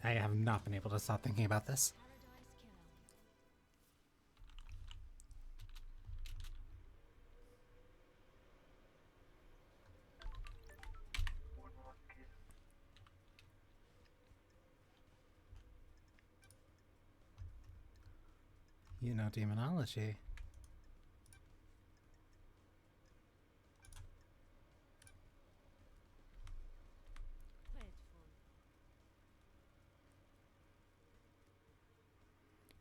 I have not been able to stop thinking about this. You know demonology.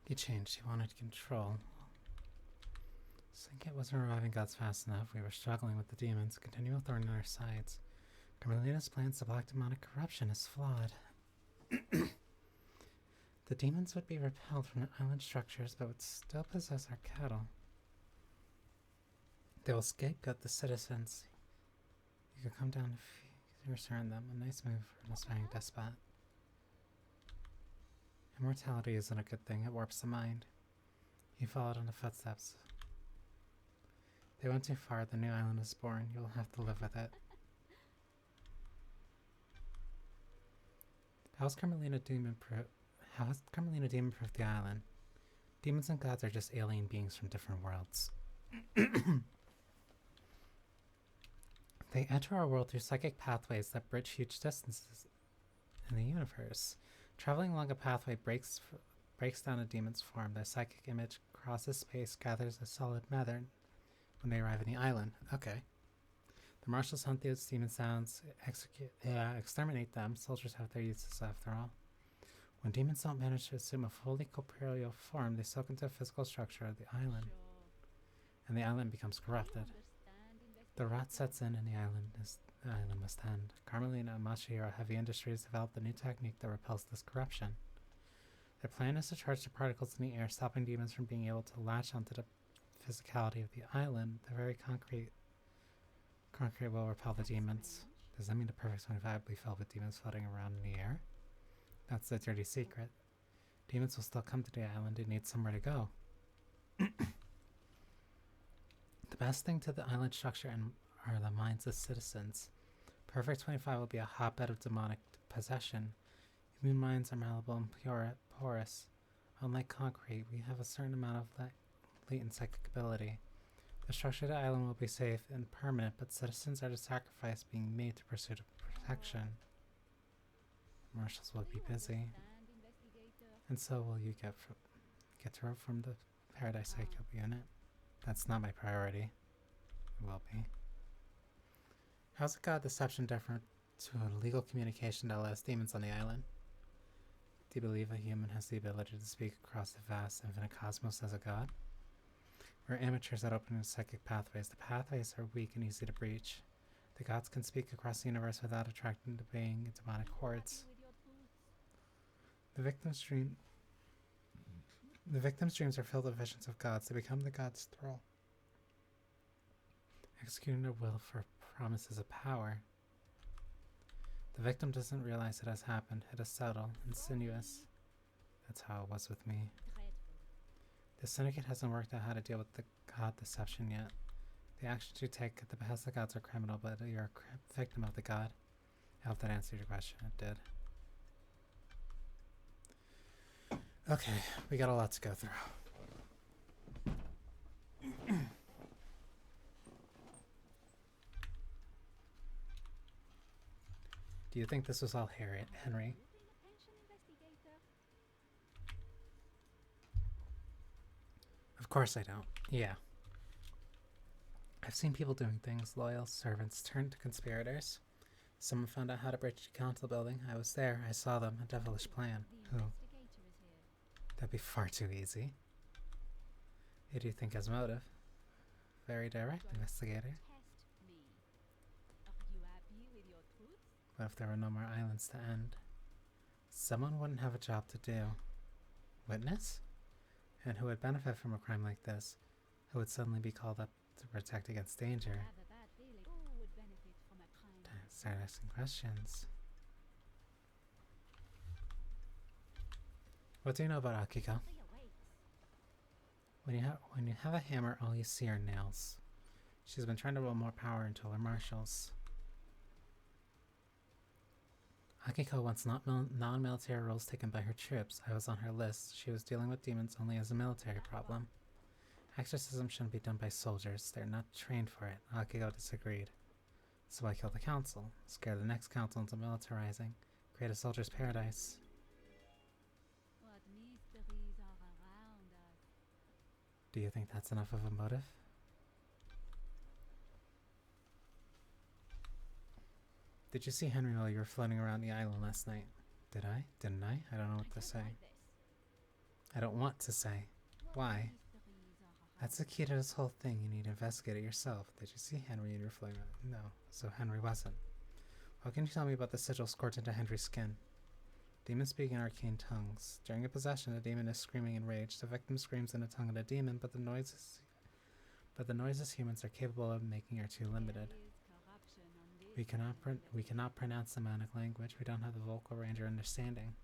He changed. He wanted control. Sinket wasn't reviving gods fast enough. We were struggling with the demons, a continual thorn in our sides. Carmelina's plans to block demonic corruption is flawed. The demons would be repelled from the island structures, but would still possess our cattle. They will scapegoat the citizens. You could come down if you return them. A nice move for an aspiring despot. Immortality isn't a good thing. It warps the mind. He followed in the footsteps. They went too far. The new island is born. You'll have to live with it. How's Carmelina demon-proof the island? Demons and gods are just alien beings from different worlds. They enter our world through psychic pathways that bridge huge distances in the universe. Traveling along a pathway breaks down a demon's form. Their psychic image crosses space, gathers a solid matter when they arrive in the island. Okay. The marshals hunt those demon sounds, exterminate them. Soldiers have their uses after all. When demons don't manage to assume a fully corporeal form, they soak into the physical structure of the island, and the island becomes corrupted. The rot sets in, and the island must end. Carmelina and Machiro Heavy Industries developed a new technique that repels this corruption. Their plan is to charge the particles in the air, stopping demons from being able to latch onto the physicality of the island. The very concrete will repel the demons. Does that mean the perfect 25 will be filled with demons floating around in the air? That's the dirty secret. Demons will still come to the island and need somewhere to go. The best thing to the island structure are the minds of citizens. Perfect 25 will be a hotbed of demonic possession. Immune minds are malleable and porous. Unlike concrete, we have a certain amount of latent psychic ability. The structure of the island will be safe and permanent, but citizens are the sacrifice being made to pursue protection. Marshals will be busy, and so will you get to from the Paradise Psycho unit. That's not my priority. It will be. How's a god deception different to a legal communication that allows demons on the island? Do you believe a human has the ability to speak across the vast, infinite cosmos as a god? We're amateurs at opening psychic pathways. The pathways are weak and easy to breach. The gods can speak across the universe without attracting the baying demonic hordes. The victim's dreams are filled with visions of gods. They become the god's thrall, executing their will for promises of power. The victim doesn't realize it has happened. It is subtle, insidious. That's how it was with me. The syndicate hasn't worked out how to deal with the god deception yet. The actions you take at the behest of the gods are criminal, but you're a victim of the god. I hope that answered your question. It did. Okay, we got a lot to go through. Do you think this was all Henry? Of course I don't. Yeah. I've seen people doing things. Loyal servants turned to conspirators. Someone found out how to breach the council building. I was there. I saw them. A devilish plan. Who? That'd be far too easy. Who do you think has motive? Very direct, investigator. What if there were no more islands to end? Someone wouldn't have a job to do. Witness? And who would benefit from a crime like this? Who would suddenly be called up to protect against danger? Start asking questions. What do you know about Akiko? When you have a hammer, all you see are nails. She's been trying to roll more power into her marshals. Akiko wants non-military roles taken by her troops. I was on her list. She was dealing with demons only as a military problem. Exorcism shouldn't be done by soldiers. They're not trained for it. Akiko disagreed. So I killed the council. Scare the next council into militarizing. Create a soldier's paradise. What mysteries are around us? Do you think that's enough of a motive? Did you see Henry while you were floating around the island last night? Did I? Didn't I? I don't know what to say. I don't want to say. Why? That's the key to this whole thing. You need to investigate it yourself. Did you see Henry when you were floating around? No. So Henry wasn't. What can you tell me about the sigil scorched into Henry's skin? Demons speak in arcane tongues. During a possession, a demon is screaming in rage. The victim screams in the tongue of the demon, but the noises humans are capable of making are too limited. We cannot pronounce Demonic language. We don't have the vocal range or understanding.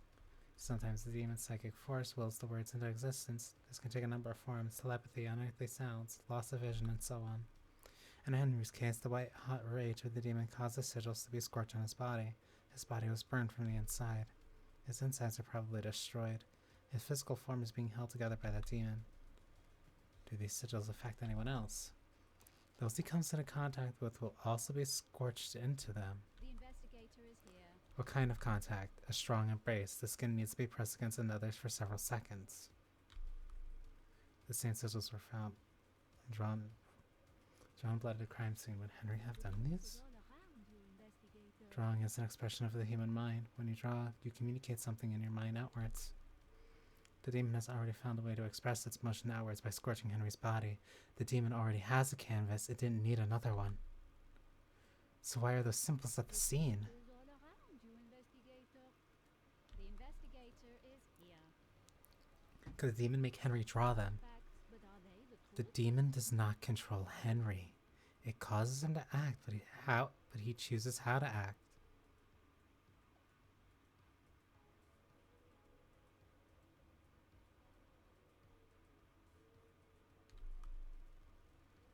Sometimes the demon's psychic force wills the words into existence. This can take a number of forms: telepathy, unearthly sounds, loss of vision, and so on. In Henry's case, the white-hot rage of the demon caused the sigils to be scorched on his body. His body was burned from the inside. His insides are probably destroyed. His physical form is being held together by that demon. Do these sigils affect anyone else? Those he comes into contact with will also be scorched into them. The investigator is here. What kind of contact? A strong embrace. The skin needs to be pressed against another's for several seconds. The same sigils were found drawn blooded crime scene. Would Henry have done these? Drawing is an expression of the human mind. When you draw, you communicate something in your mind outwards. The demon has already found a way to express its motion outwards by scorching Henry's body. The demon already has a canvas. It didn't need another one. So why are those symbols at the scene? The investigator is here. Could the demon make Henry draw them? The demon does not control Henry. It causes him to act, but he chooses how to act.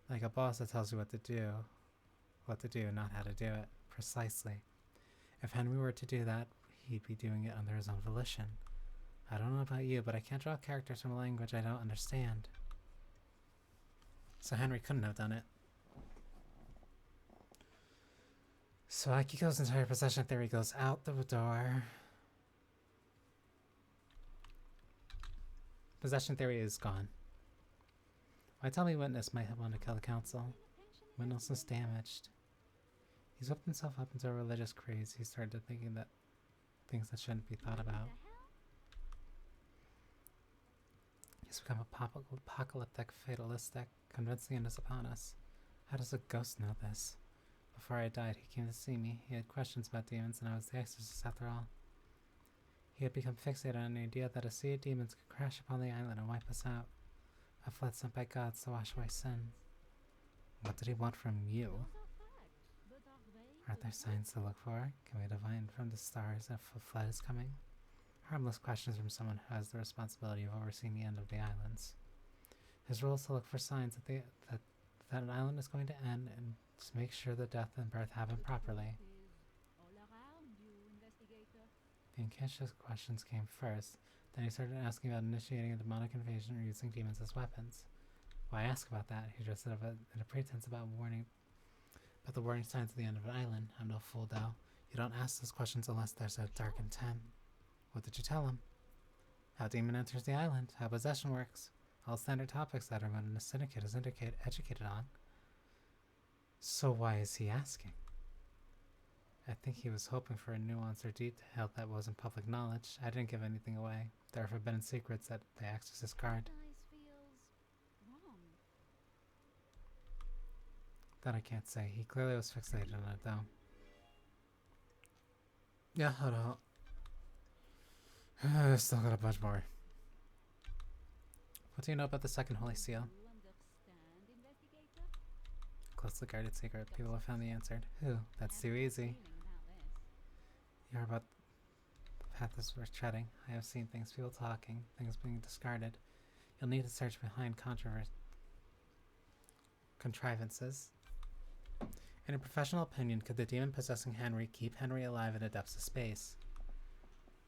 Like a boss that tells you what to do, not how to do it. Precisely. If Henry were to do that, he'd be doing it under his own volition. I don't know about you, but I can't draw characters from a language I don't understand. So Henry couldn't have done it. So Akiko's entire possession theory goes out the door. Possession theory is gone. Why tell me Witness might want to kill the council? Witness is damaged. He's whipped himself up into a religious craze. He started thinking that things that shouldn't be thought about. He's become apocalyptic, fatalistic, convinced the end is upon us. How does a ghost know this? Before I died, he came to see me. He had questions about demons, and I was the exorcist after all. He had become fixated on the idea that a sea of demons could crash upon the island and wipe us out. A flood sent by gods to wash away sin. What did he want from you? Aren't there signs to look for? Can we divine from the stars if a flood is coming? Harmless questions from someone who has the responsibility of overseeing the end of the islands. His role is to look for signs that an island is going to end and to make sure the death and birth happen properly. The Inkish's questions came first. Then he started asking about initiating a demonic invasion or using demons as weapons. Why ask about that? He dressed it up in a pretense about the warning signs at the end of an island. I'm no fool, though. You don't ask those questions unless there's a dark intent. What did you tell him? How demon enters the island, how possession works. All standard topics that everyone in the syndicate is educated on. So why is he asking? I think he was hoping for a nuance or detail that wasn't public knowledge. I didn't give anything away. There are forbidden secrets that the exorcist guard. That I can't say. He clearly was fixated on it, though. Yeah, hold on. Still got a bunch more. What do you know about the second Holy Seal? Closely guarded secret. People have found the answer. Who? That's too easy. You're about the path is worth treading. I have seen things, people talking, things being discarded. You'll need to search behind contrivances. In a professional opinion, could the demon possessing Henry keep Henry alive in the depths of space?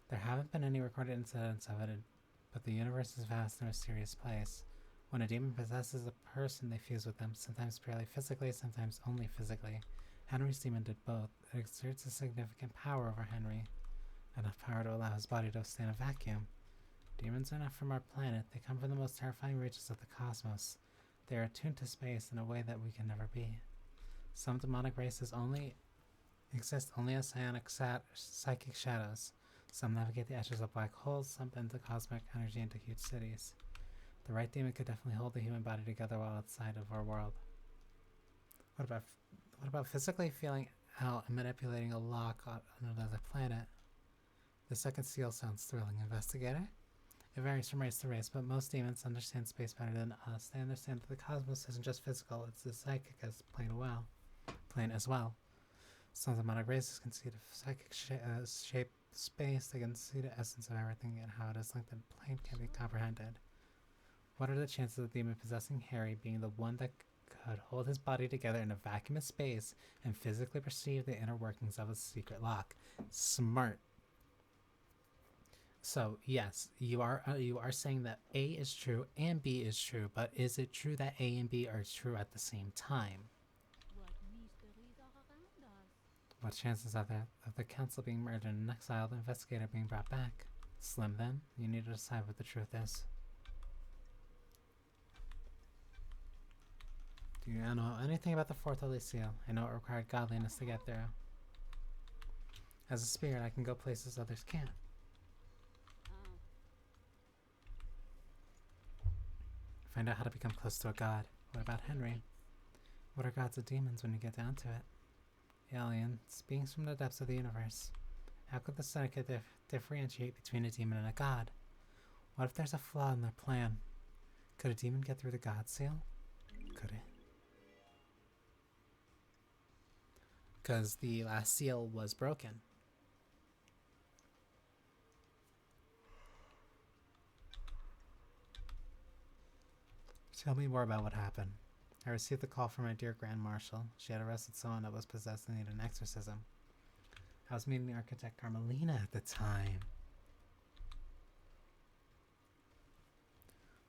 There haven't been any recorded incidents of it, but the universe is a vast and mysterious place. When a demon possesses a person, they fuse with them, sometimes purely physically, sometimes only physically. Henry's demon did both. It exerts a significant power over Henry, enough power to allow his body to withstand a vacuum. Demons are not from our planet. They come from the most terrifying reaches of the cosmos. They are attuned to space in a way that we can never be. Some demonic races exist only as psychic shadows. Some navigate the edges of black holes, some bend the cosmic energy into huge cities. The right demon could definitely hold the human body together while outside of our world. What about physically feeling out and manipulating a lock on another planet? The second seal sounds thrilling. Investigator? It varies from race to race, but most demons understand space better than us. They understand that the cosmos isn't just physical, it's the psychic as plain as well. Some demonic races can see the psychic shape space. They can see the essence of everything and how it is linked and plain can be comprehended. What are the chances of the demon possessing Harry being the one that could hold his body together in a vacuum of space and physically perceive the inner workings of a secret lock? Smart. So yes, you are saying that A is true and B is true, but is it true that A and B are true at the same time? What mysteries are around us? What chances are there of the council being murdered and an exiled investigator being brought back? Slim, then. You need to decide what the truth is. Do you know anything about the Fourth Holy Seal? I know it required godliness to get there. As a spirit, I can go places others can't. Find out how to become close to a god. What about Henry? What are gods and demons when you get down to it? Aliens, beings from the depths of the universe. How could the Seneca differentiate between a demon and a god? What if there's a flaw in their plan? Could a demon get through the god seal? Could it? Because the last seal was broken. Tell me more about what happened. I received a call from my dear Grand Marshal. She had arrested someone that was possessed and needed an exorcism. I was meeting the architect Carmelina at the time.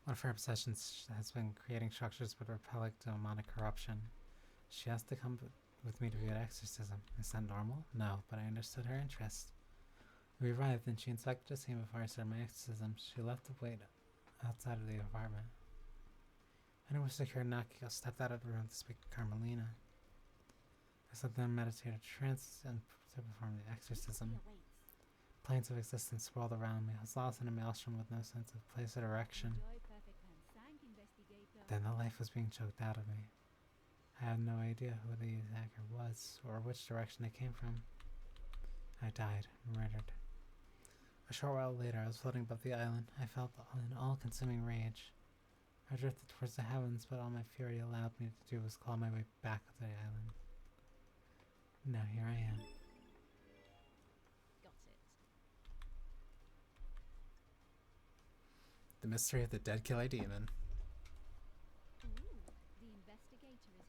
One of her obsessions has been creating structures that repel demonic corruption. She asked to come with me to view an exorcism. Is that normal? No, but I understood her interest. We arrived and she inspected the scene before I started my exorcism. She left to wait outside of the apartment. I was secure Nakiko stepped out of the room to speak to Carmelina. I sat there in meditative trance and to perform the exorcism. Planes of existence swirled around me. I was lost in a maelstrom with no sense of place or direction. Then the life was being choked out of me. I had no idea who the attacker was or which direction it came from. I died, murdered. A short while later, I was floating above the island. I felt an all-consuming rage. I drifted towards the heavens, but all my fury allowed me to do was claw my way back to the island. Now here I am. Got it. The mystery of the dead killer demon. Ooh, the investigator is here.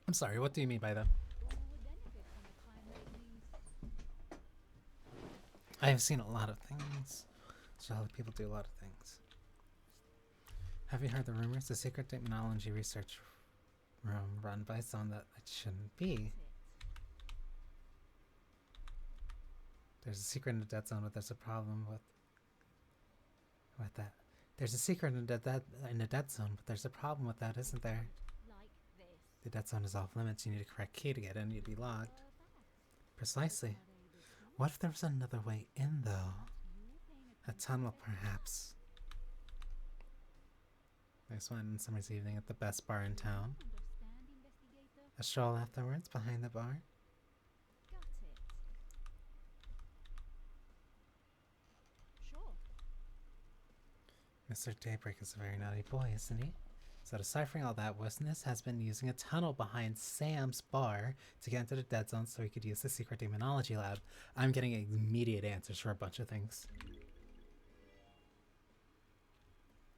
I'm sorry, what do you mean by that? Who would benefit from a crime like these? I have seen a lot of things. So a lot of people do a lot of things. Have you heard the rumors? The secret demonology research room run by someone that it shouldn't be. There's a secret in the dead zone, but there's a problem with that. There's a secret in the dead zone, but there's a problem with that, isn't there? Like this. The dead zone is off limits. You need a correct key to get in. You'd be locked. Precisely. What if there was another way in, though? A tunnel, perhaps. There's one summer's evening at the best bar in town. Understand, investigator? A stroll afterwards behind the bar. Got it. Sure. Mr. Daybreak is a very naughty boy, isn't he? So deciphering all that, Witness has been using a tunnel behind Sam's bar to get into the dead zone so he could use the secret demonology lab. I'm getting immediate answers for a bunch of things.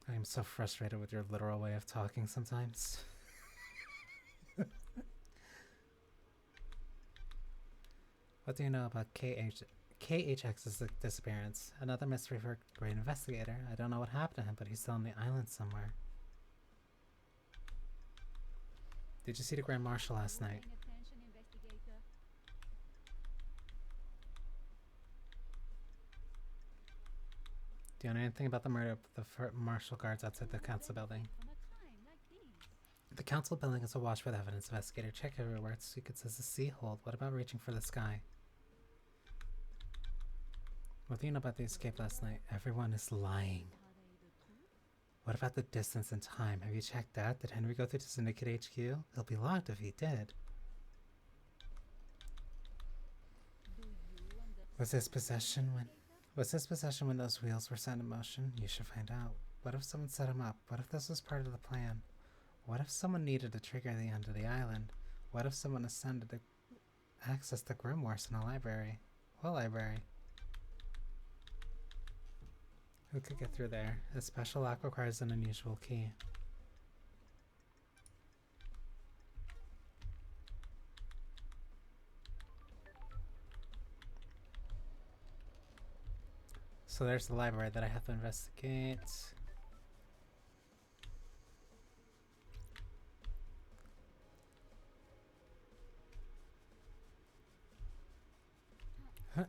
I am so frustrated with your literal way of talking sometimes. What do you know about KHX's disappearance? Another mystery for a great investigator. I don't know what happened to him, but he's still on the island somewhere. Did you see the Grand Marshal last night? Paying attention, investigator. Do you know anything about the murder of the marshal guards outside the council building? From a crime like this. The council building is awash with evidence. Investigator, check everywhere. It's secret says a sea hold. What about reaching for the sky? What do you know about the escape last night? Everyone is lying. Are they the truth? What about the distance and time? Have you checked that? Did Henry go through to Syndicate HQ? He'll be locked if he did. Do you understand? Was his possession when those wheels were set in motion? You should find out. What if someone set him up? What if this was part of the plan? What if someone needed to trigger the end of the island? What if someone ascended to access the grimoires in a library? What library? Who could get through there? A special lock requires an unusual key. So there's the library that I have to investigate. Huh.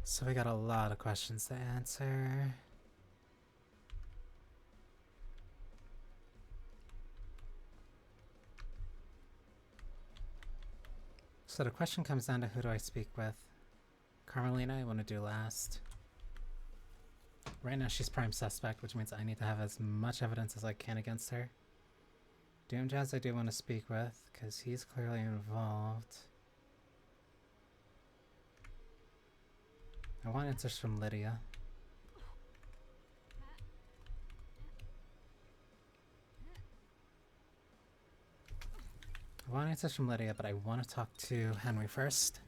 So we got a lot of questions to answer. So the question comes down to who do I speak with? Carmelina, I want to do last. Right now she's prime suspect, which means I need to have as much evidence as I can against her. Doom Jazz I do want to speak with, because he's clearly involved. I want answers from Lydia. I want answers from Lydia, but I want to talk to Henry first.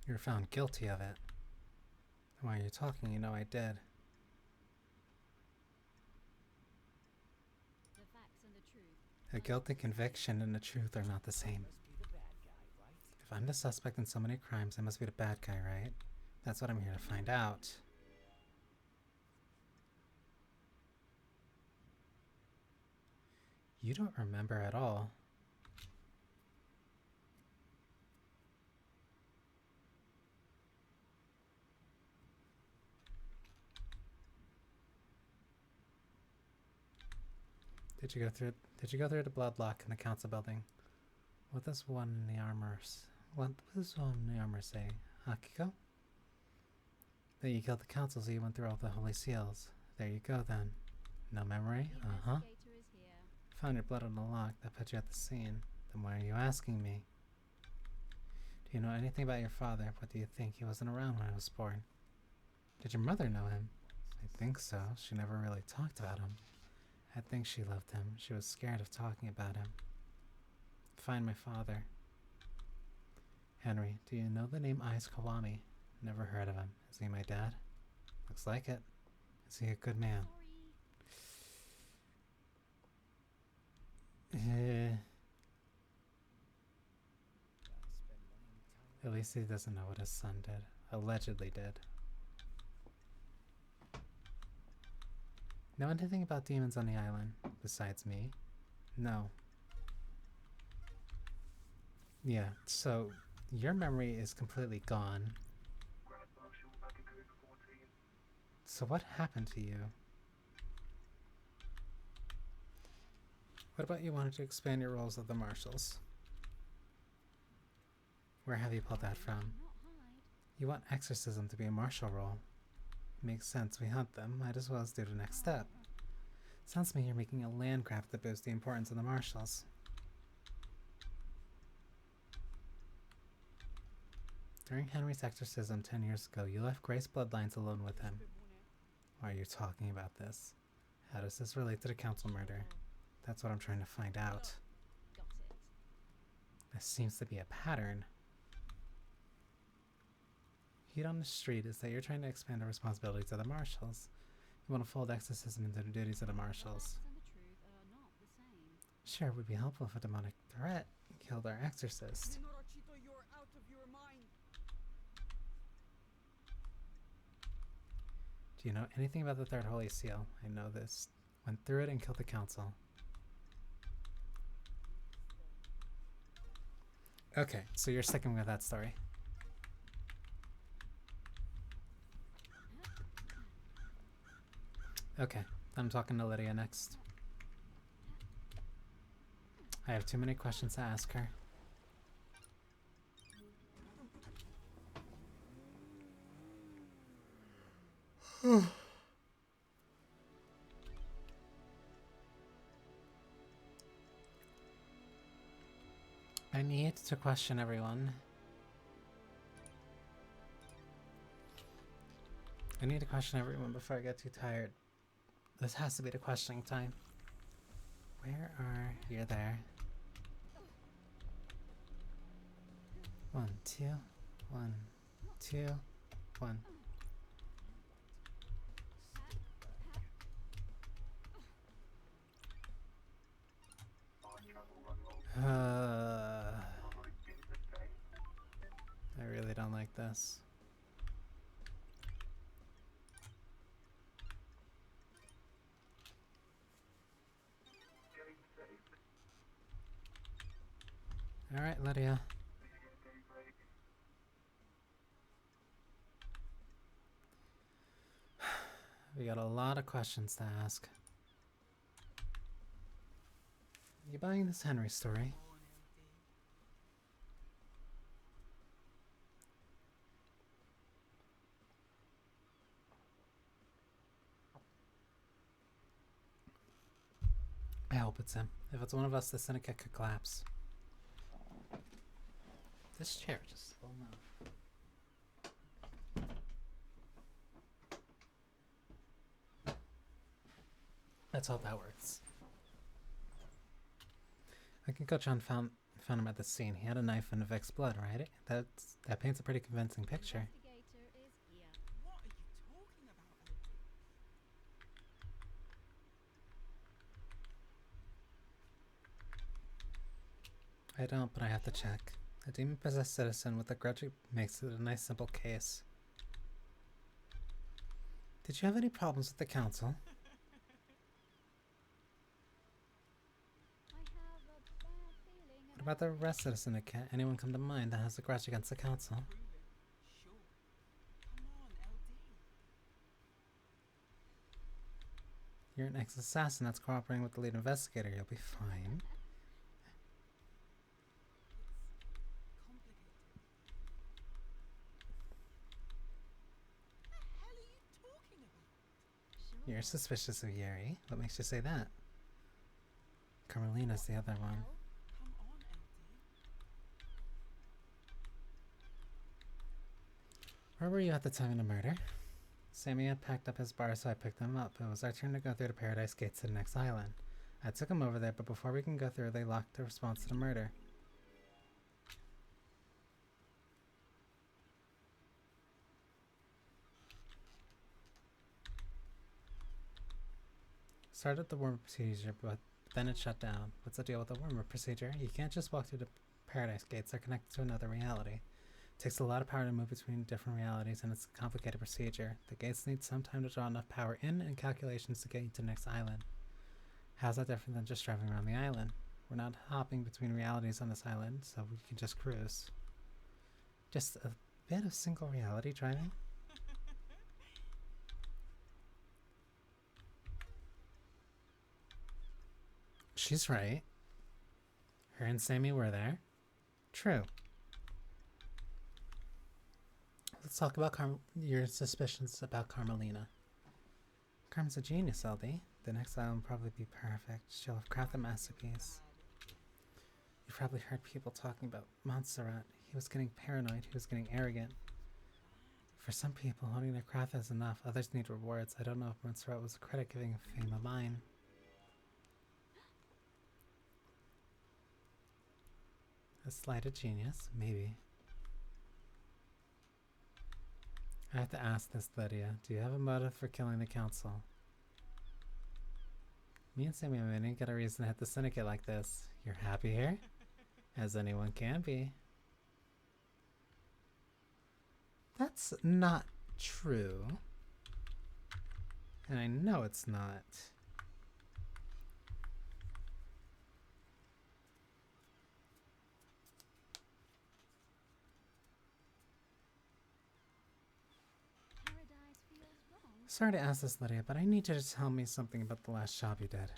You were found guilty of it. Why are you talking? You know I did. The facts and the truth. A guilty conviction and the truth are not the same. If I'm the suspect in so many crimes, I must be the bad guy, right? That's what I'm here to find out. You don't remember at all. Did you go through the blood lock in the council building? What does one in the armor say? Akiko? That you killed the council, so you went through all the holy seals. There you go then. No memory? The investigator is here. Found your blood on the lock. That put you at the scene. Then why are you asking me? Do you know anything about your father? What do you think? He wasn't around when I was born. Did your mother know him? I think so. She never really talked about him. I think she loved him. She was scared of talking about him. Find my father. Henry, do you know the name Ais Kawami? Never heard of him. Is he my dad? Looks like it. Is he a good man? At least he doesn't know what his son did. Allegedly did. Know anything about demons on the island besides me? No. Yeah, so your memory is completely gone. So what happened to you? What about you wanted to expand your roles of the marshals? Where have you pulled that from? Not hide. You want exorcism to be a martial role. Makes sense, we hunt them, might as well as do the next step. Sounds to me you're making a land grab to boost the importance of the marshals. During Henry's exorcism 10 years ago, you left Grace bloodlines alone with him. Why are you talking about this? How does this relate to the council murder? That's what I'm trying to find out. Got it. There seems to be a pattern. Heat on the street is that you're trying to expand the responsibilities of the marshals. You want to fold exorcism into the duties of the marshals. Facts and the truth are not the same. Sure, it would be helpful if a demonic threat killed our exorcist. Minorachito, you're out of your mind. Do you know anything about the Third Holy Seal? I know this. Went through it and killed the council. Okay, so you're sticking with that story. Okay, I'm talking to Lydia next. I have too many questions to ask her. I need to question everyone. I need to question everyone before I get too tired. This has to be the questioning time. Where are... You're there. 1, 2, 1, 2, 1. I really don't like this. All right, Lydia. We got a lot of questions to ask. You buying this Henry story? I hope it's him. If it's one of us, the syndicate could collapse. This chair just will not. Let's hope that works. I think Coach John found him at the scene. He had a knife and Vic's blood, right? That paints a pretty convincing picture. Investigator is here. What are you talking about, LD? I don't, but I have to check. A demon-possessed citizen with a grudge makes it a nice simple case. Did you have any problems with the council? I have a bad feeling What about the rest of the syndicate? Anyone come to mind that has a grudge against the council? Prove it. Sure. Come on, LD. You're an ex-assassin that's cooperating with the lead investigator. You'll be fine. What the hell are you talking about? Sure. You're suspicious of Yeri. What makes you say that? Carmelina's the other one. Well, Come on, LD. Where were you at the time of the murder? Sammy had packed up his bar, so I picked him up. It was our turn to go through the Paradise Gates to the next island. I took him over there, but before we can go through, they locked the response to the murder. Started the worm procedure, but then it shut down. What's the deal with the worm procedure? You can't just walk through the Paradise Gates. They're connected to another reality. It takes a lot of power to move between different realities, and it's a complicated procedure. The gates need some time to draw enough power in and calculations to get you to the next island. How's that different than just driving around the island? We're not hopping between realities on this island, so we can just cruise. Just a bit of single reality driving? She's right. Her and Sammy were there. True. Let's talk about your suspicions about Carmelina. Carmen's a genius, LD. The next album will probably be perfect. She'll have crafted a masterpiece. You've probably heard people talking about Montserrat. He was getting paranoid. He was getting arrogant. For some people, honing their craft is enough. Others need rewards. I don't know if Montserrat was a critic giving fame a line. A slighted genius? Maybe. I have to ask this, Lydia. Do you have a motive for killing the council? Me and Sammy didn't get a reason to hit the syndicate like this. You're happy here? As anyone can be. That's not true. And I know it's not. Paradise feels wrong. Sorry to ask this, Lydia, but I need you to tell me something about the last job you did.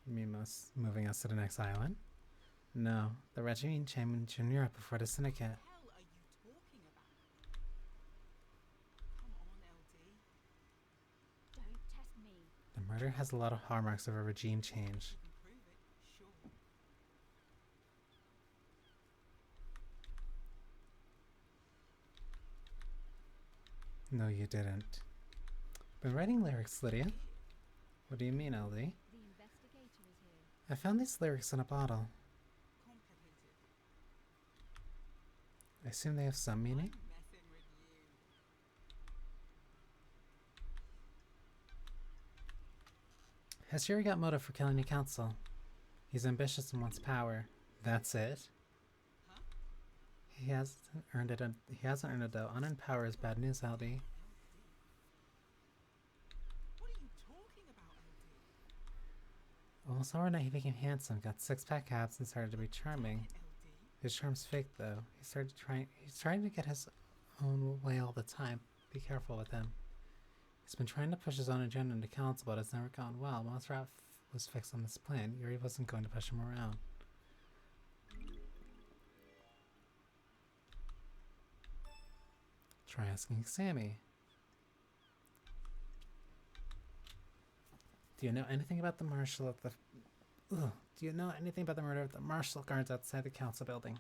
You mean moving us to the next island? No, the regime changed in Europe before the syndicate. What the hell are you talking about? Come on, LD. Don't test me. The murder has a lot of hallmarks of a regime change. You can prove it, sure. No, you didn't. Been writing lyrics, Lydia. What do you mean, LD? The investigator is here. I found these lyrics in a bottle. Complicated. I assume they have some meaning? I'm messing with you. Has Yuri got motive for killing the council? He's ambitious and wants power. That's it? Huh? He hasn't earned it. He hasn't earned it though. Unearned power is bad news, LD. LD. What are you talking about, LD? Almost overnight, he became handsome, got six-pack abs, and started to be charming. LD. His charm's fake though. He's trying to get his own way all the time. Be careful with him. He's been trying to push his own agenda into council, but it's never gone well. Montserrat was fixed on this plan. Yuri wasn't going to push him around. Try asking Sammy. Do you know anything about the marshal at the... Ugh. Do you know anything about the murder of the marshal guards outside the council building?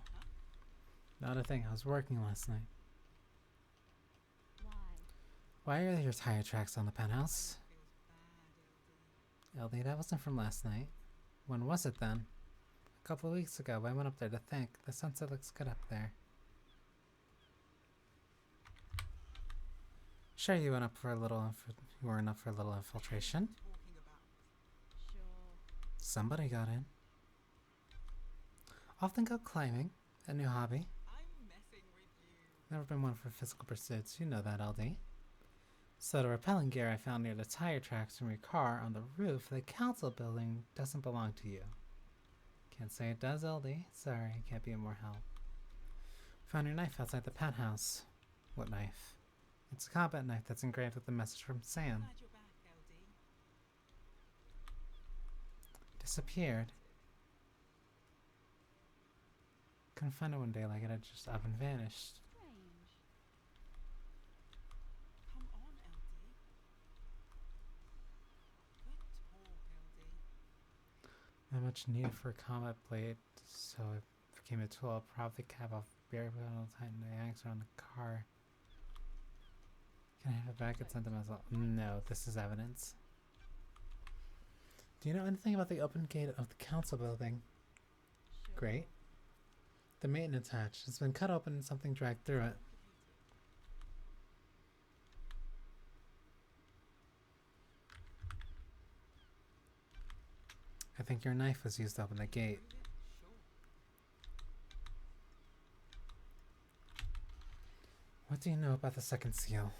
Not a thing. I was working last night. Why? Why are there tire tracks on the penthouse? Feels bad, LD. LD, that wasn't from last night. When was it then? A couple of weeks ago. I went up there to think. The sunset looks good up there. Sure, you went up for a little. You weren't up for a little infiltration. Talking about. Sure. Somebody got in. Often go climbing. A new hobby. I'm messing with you. Never been one for physical pursuits. You know that, LD. So the rappelling gear I found near the tire tracks from your car on the roof of the council building doesn't belong to you. Can't say it does, LD. Sorry, can't be of more help. Found your knife outside the penthouse. What knife? It's a combat knife that's engraved with a message from Sam. Glad you're back, LD. Disappeared. Couldn't find it one day like it had just up and vanished. Strange. Come on, LD. Good talk, LD. Not much need for a combat blade, so it became a tool. I'll probably cap off bare all the time the axe around the car. Can I have it back and send them as well? No, this is evidence. Do you know anything about the open gate of the council building? Sure. Great. The maintenance hatch has been cut open and something dragged through it. I think your knife was used to open the gate. Prove it, sure. What do you know about the second seal?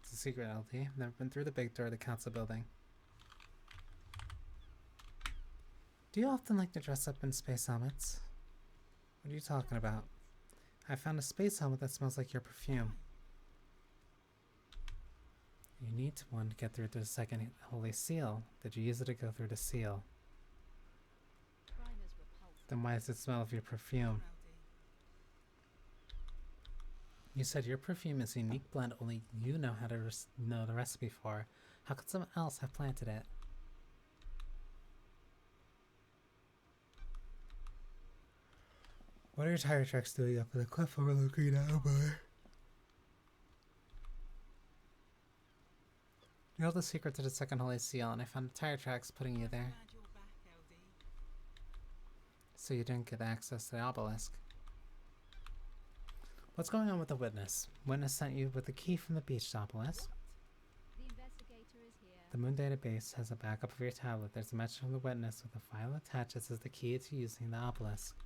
It's a secret, LD. I've never been through the big door of the council building. Do you often like to dress up in space helmets? What are you talking about? I found a space helmet that smells like your perfume. You need one to get through to the second holy seal. Did you use it to go through the seal? Then why does it smell of your Come perfume? on, LD. You said your perfume is a unique blend only you know how to know the recipe for. How could someone else have planted it? What are your tire tracks doing up in the cliff overlooking now, boy? You know the secret to the second holy seal, and I found the tire tracks putting you there, Glad you're back, LD. so you didn't get access to the obelisk. What's going on with the witness? Witness sent you with the key from the beach obelisk. The investigator is here. The moon database has a backup of your tablet. There's a message from the witness with a file attached that says the key to using the obelisk.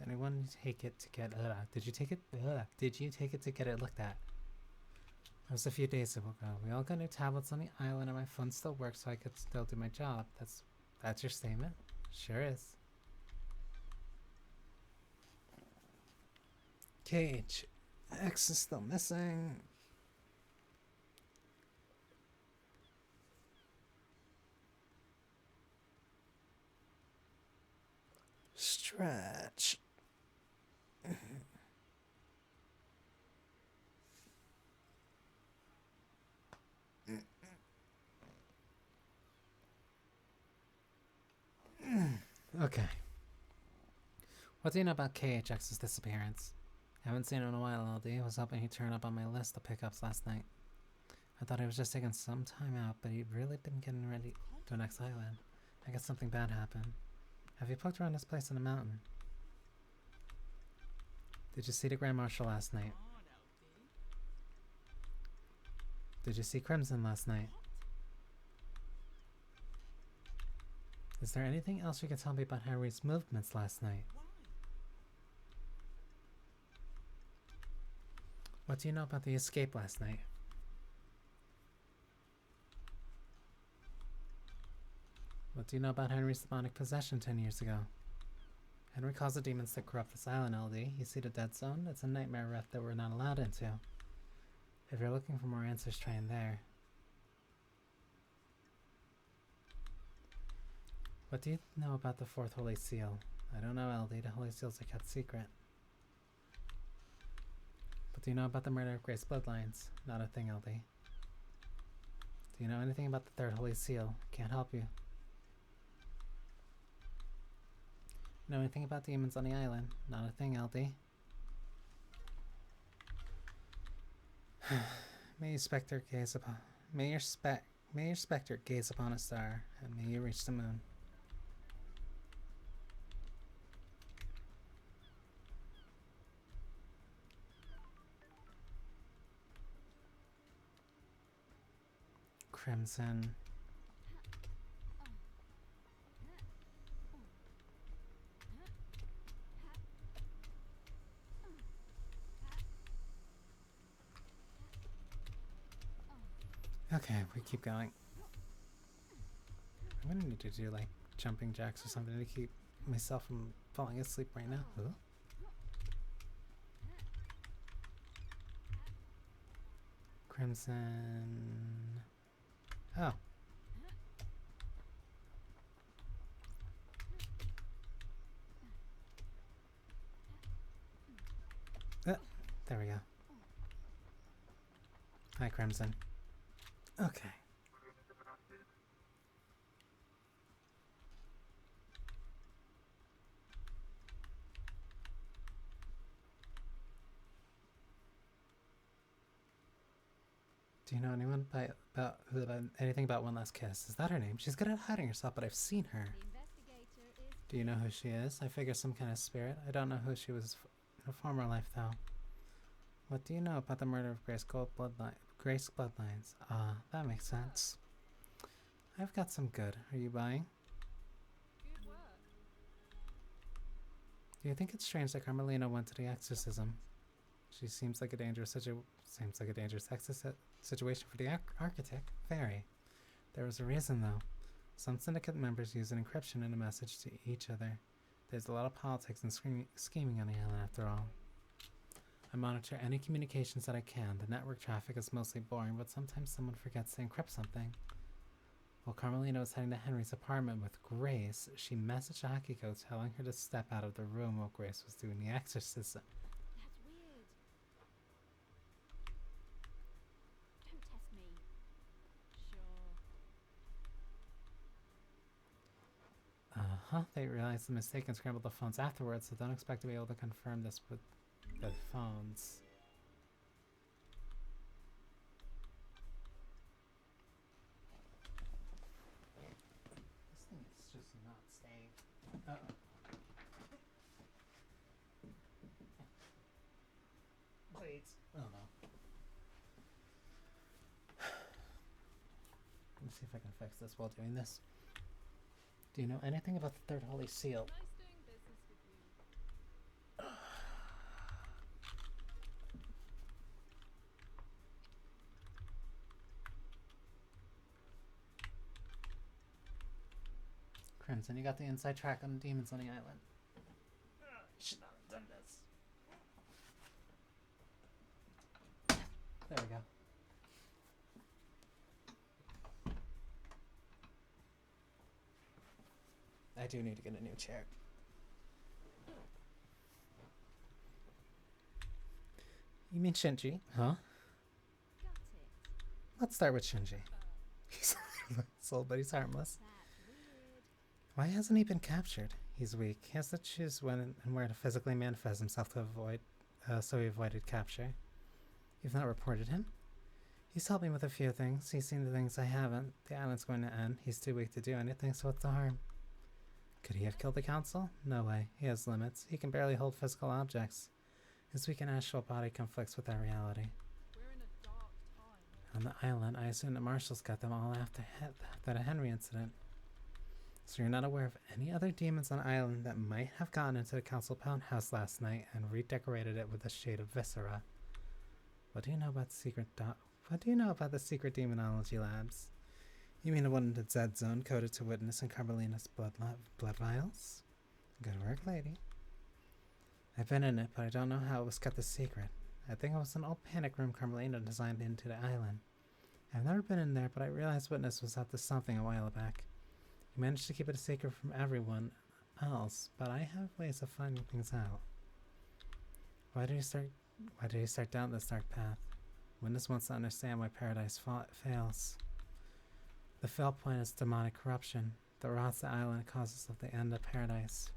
Anyone take it to get did you take it to get it looked at? That was a few days ago. We all got new tablets on the island and my phone still works so I could still do my job. That's your statement? Sure is. Cage. X is still missing. Stretch. Okay. What do you know about KHX's disappearance? Haven't seen him in a while, LD. Was hoping he'd turn up on my list of pickups last night. I thought he was just taking some time out, but he'd really been getting ready to the next island. I guess something bad happened. Have you poked around this place in the mountain? Did you see the Grand Marshal last night? Come on, LD. Did you see Crimson last night? Is there anything else you can tell me about Harry's movements last night? Why? What do you know about the escape last night? What do you know about Henry's demonic possession 10 years ago? Henry caused the demons to corrupt this island, LD. You see the dead zone? It's a nightmare rift that we're not allowed into. If you're looking for more answers, try in there. What do you know about the fourth holy seal? I don't know, LD. The holy seals are kept secret. What do you know about the murder of Grace bloodlines? Not a thing, LD. Do you know anything about the third holy seal? Can't help you. Know anything about demons on the island? Not a thing, LD. May your specter gaze upon may your specter gaze upon a star, and may you reach the moon. Crimson. Okay, we keep going. I'm gonna need to do like jumping jacks or something to keep myself from falling asleep right now. Ooh. Crimson. Oh. There we go. Hi, Crimson. Okay. Do you know anyone about anything about One Last Kiss? Is that her name? She's good at hiding herself, but I've seen her. The investigator is Do you know who she is? I figure some kind of spirit. I don't know who she was in her former life, though. What do you know about the murder of Grace Bloodlines? Ah, that makes sense. I've got some good. Are you buying? Good work. Do you think it's strange that Carmelina went to the exorcism? She seems like a dangerous situation for the architect. Very. There was a reason, though. Some syndicate members use an encryption in a message to each other. There's a lot of politics and scheming on the island, after all. I monitor any communications that I can. The network traffic is mostly boring, but sometimes someone forgets to encrypt something. While Carmelina was heading to Henry's apartment with Grace, she messaged Akiko telling her to step out of the room while Grace was doing the exorcism. That's weird. Don't test me. Sure. They realized the mistake and scrambled the phones afterwards, so don't expect to be able to confirm this with the phones. This thing is just not staying. Uh-oh. Wait. Oh no. Let me see if I can fix this while doing this. Do you know anything about the Third Holy Seal? Nice doing business with you. Crimson, you got the inside track on the demons on the island. You should not have done this. There we go. I do need to get a new chair. You mean Shinji? Huh? Got it. Let's start with Shinji. He's a little soul, but he's harmless. That's weird. Why hasn't he been captured? He's weak. He has to choose when and where to physically manifest himself to avoid, so he avoided capture. You've not reported him? He's helped me with a few things. He's seen the things I haven't. The island's going to end. He's too weak to do anything, so what's the harm? Could he have killed the council? No way. He has limits. He can barely hold physical objects. His weak and astral body conflicts with our reality. We're in a dark time. On the island, I assume the marshals got them all after that Henry incident. So you're not aware of any other demons on the island that might have gone into the council pound house last night and redecorated it with a shade of viscera. What do you know about the secret demonology labs? You mean the one in the Z zone coded to witness in Carmelina's blood vials? Good work, lady. I've been in it, but I don't know how it was kept a secret. I think it was an old panic room Carmelina designed into the island. I've never been in there, but I realized Witness was up to something a while back. He managed to keep it a secret from everyone else, but I have ways of finding things out. Why did he start down this dark path? Witness wants to understand why paradise fails. The fail point is demonic corruption. The rots the island causes of the end of paradise.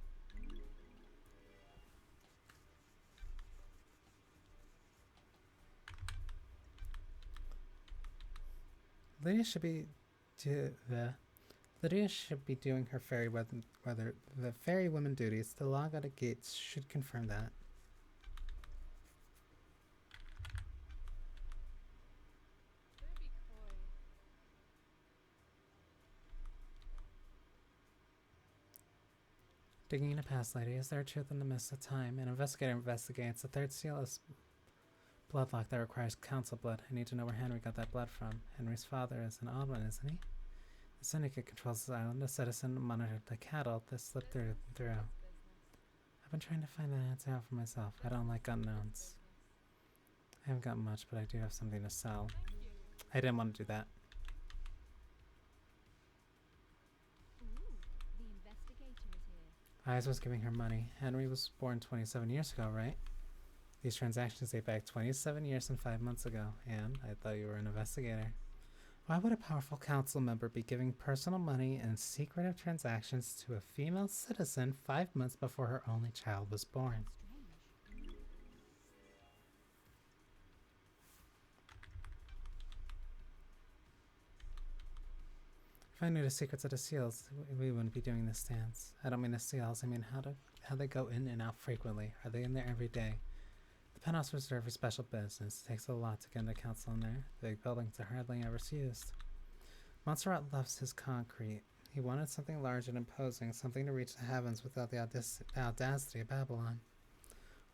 Lydia should be doing her fairy woman duties. The log out of gates should confirm that. Don't be coy. Digging in a past, lady, is there a truth in the mist of time? An investigator investigates. The third seal is bloodlock that requires council blood. I need to know where Henry got that blood from. Henry's father is an odd one, isn't he? The syndicate controls this island. The citizen monitored the cattle that slipped through. I've been trying to find that answer out for myself. I don't like unknowns. I haven't got much, but I do have something to sell. Thank you. I didn't want to do that. Ooh, the investigator is here. Eyes was giving her money. Henry was born 27 years ago, right? These transactions date back 27 years and 5 months ago, and I thought you were an investigator. Why would a powerful council member be giving personal money and secretive transactions to a female citizen 5 months before her only child was born? Strange. If I knew the secrets of the seals, we wouldn't be doing this dance. I don't mean the seals, I mean how they go in and out frequently. Are they in there every day? The penthouse was reserved for special business. It takes a lot to get into council in there. The big buildings are hardly ever used. Montserrat loves his concrete. He wanted something large and imposing, something to reach the heavens without the audacity of Babylon.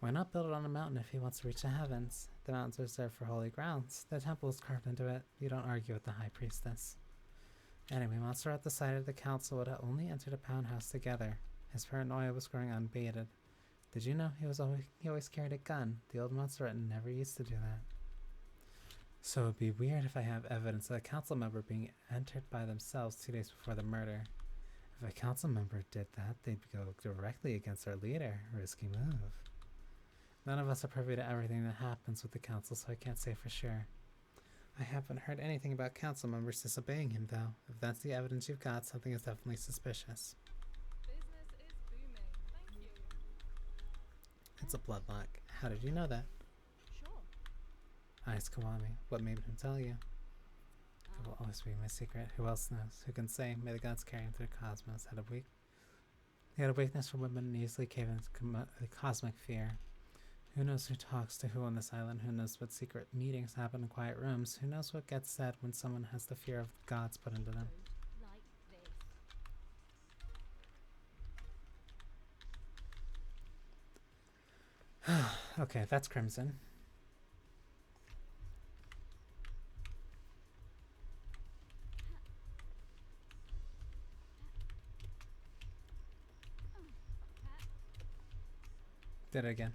Why not build it on a mountain if he wants to reach the heavens? The mountains are reserved for holy grounds. The temple is carved into it. You don't argue with the high priestess. Anyway, Montserrat decided the council would only enter the pound house together. His paranoia was growing unabated. Did you know he always carried a gun? The old monster never used to do that. So it'd be weird if I have evidence of a council member being entered by themselves 2 days before the murder. If a council member did that, they'd go directly against our leader. Risky move. None of us are privy to everything that happens with the council, so I can't say for sure. I haven't heard anything about council members disobeying him, though. If that's the evidence you've got, something is definitely suspicious. Business is booming. Thank you. It's a bloodlock. How did you know that? Sure. Ice Kawami. What made him tell you? It will always be my secret. Who else knows? Who can say? May the gods carry him through the cosmos. He had a weakness for women and easily cave into cosmic fear. Who knows who talks to who on this island? Who knows what secret meetings happen in quiet rooms? Who knows what gets said when someone has the fear of the gods put into them? Like this. Okay, that's Crimson. Did it again.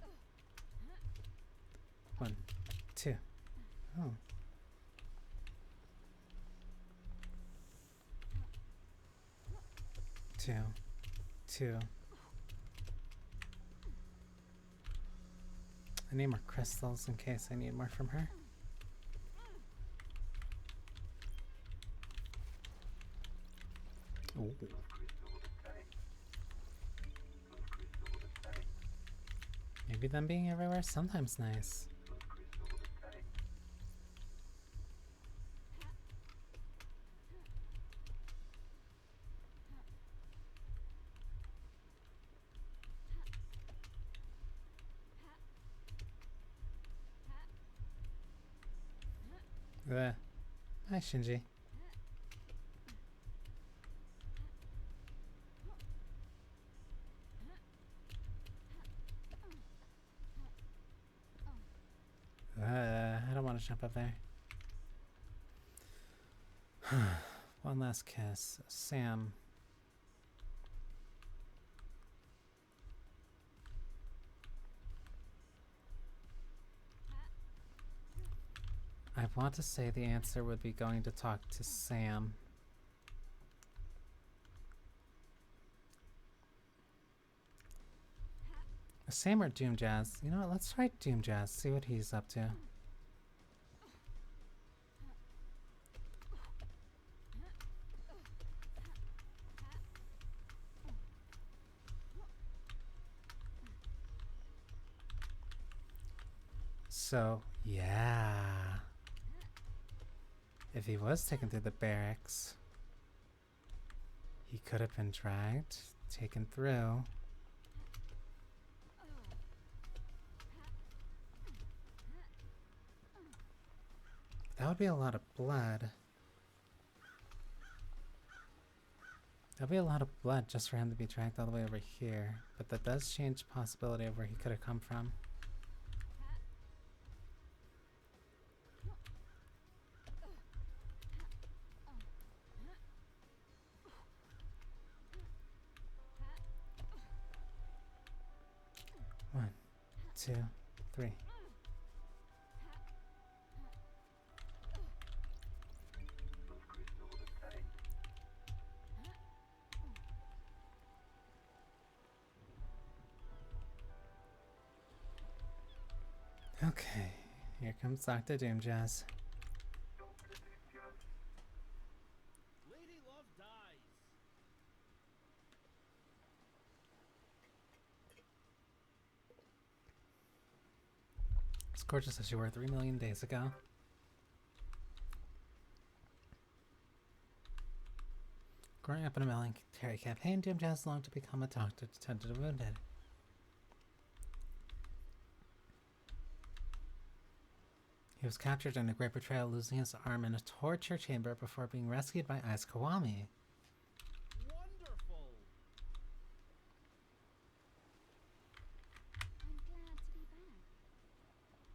1, 2. Oh. Two. I need more crystals in case I need more from her. Ooh. Maybe them being everywhere is sometimes nice. Hi, Shinji. I don't want to jump up there. One last kiss. Sam. I want to say the answer would be going to talk to Sam. Sam or Doom Jazz? You know what? Let's try Doom Jazz. See what he's up to. So, yeah. If he was taken through the barracks, he could have been dragged, taken through. That would be a lot of blood. That'd be a lot of blood just for him to be dragged all the way over here. But that does change the possibility of where he could have come from. One, 2, 3. Okay, here comes Dr. Doom Jazz. Lady Love dies. As gorgeous as you were 3 million days ago. Growing up in a military campaign, Doom Jazz longed to become a doctor to tend to the wounded. He was captured in a great betrayal, losing his arm in a torture chamber before being rescued by Ice Kawami. Wonderful. I'm glad to be back.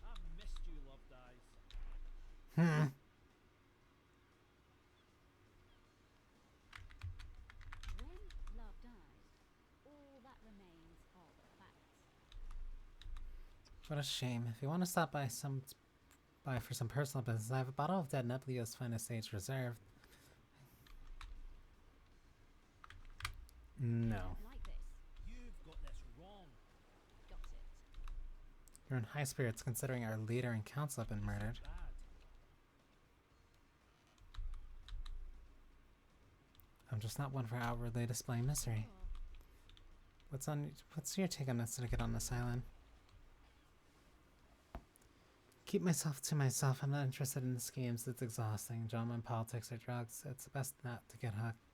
I've missed you, Love Dies. When love dies, all that remains are the facts. What a shame. If you want to stop by for some personal business, I have a bottle of Dead Neblia's finest age reserved. No. Like this. You've got this wrong. Got it. You're in high spirits considering our leader and council have been murdered. Bad. I'm just not one for outwardly displaying misery. Sure. What's your take on the syndicate on this island? Keep myself to myself. I'm not interested in the schemes. It's exhausting. Drama, politics, or drugs. It's best not to get hooked.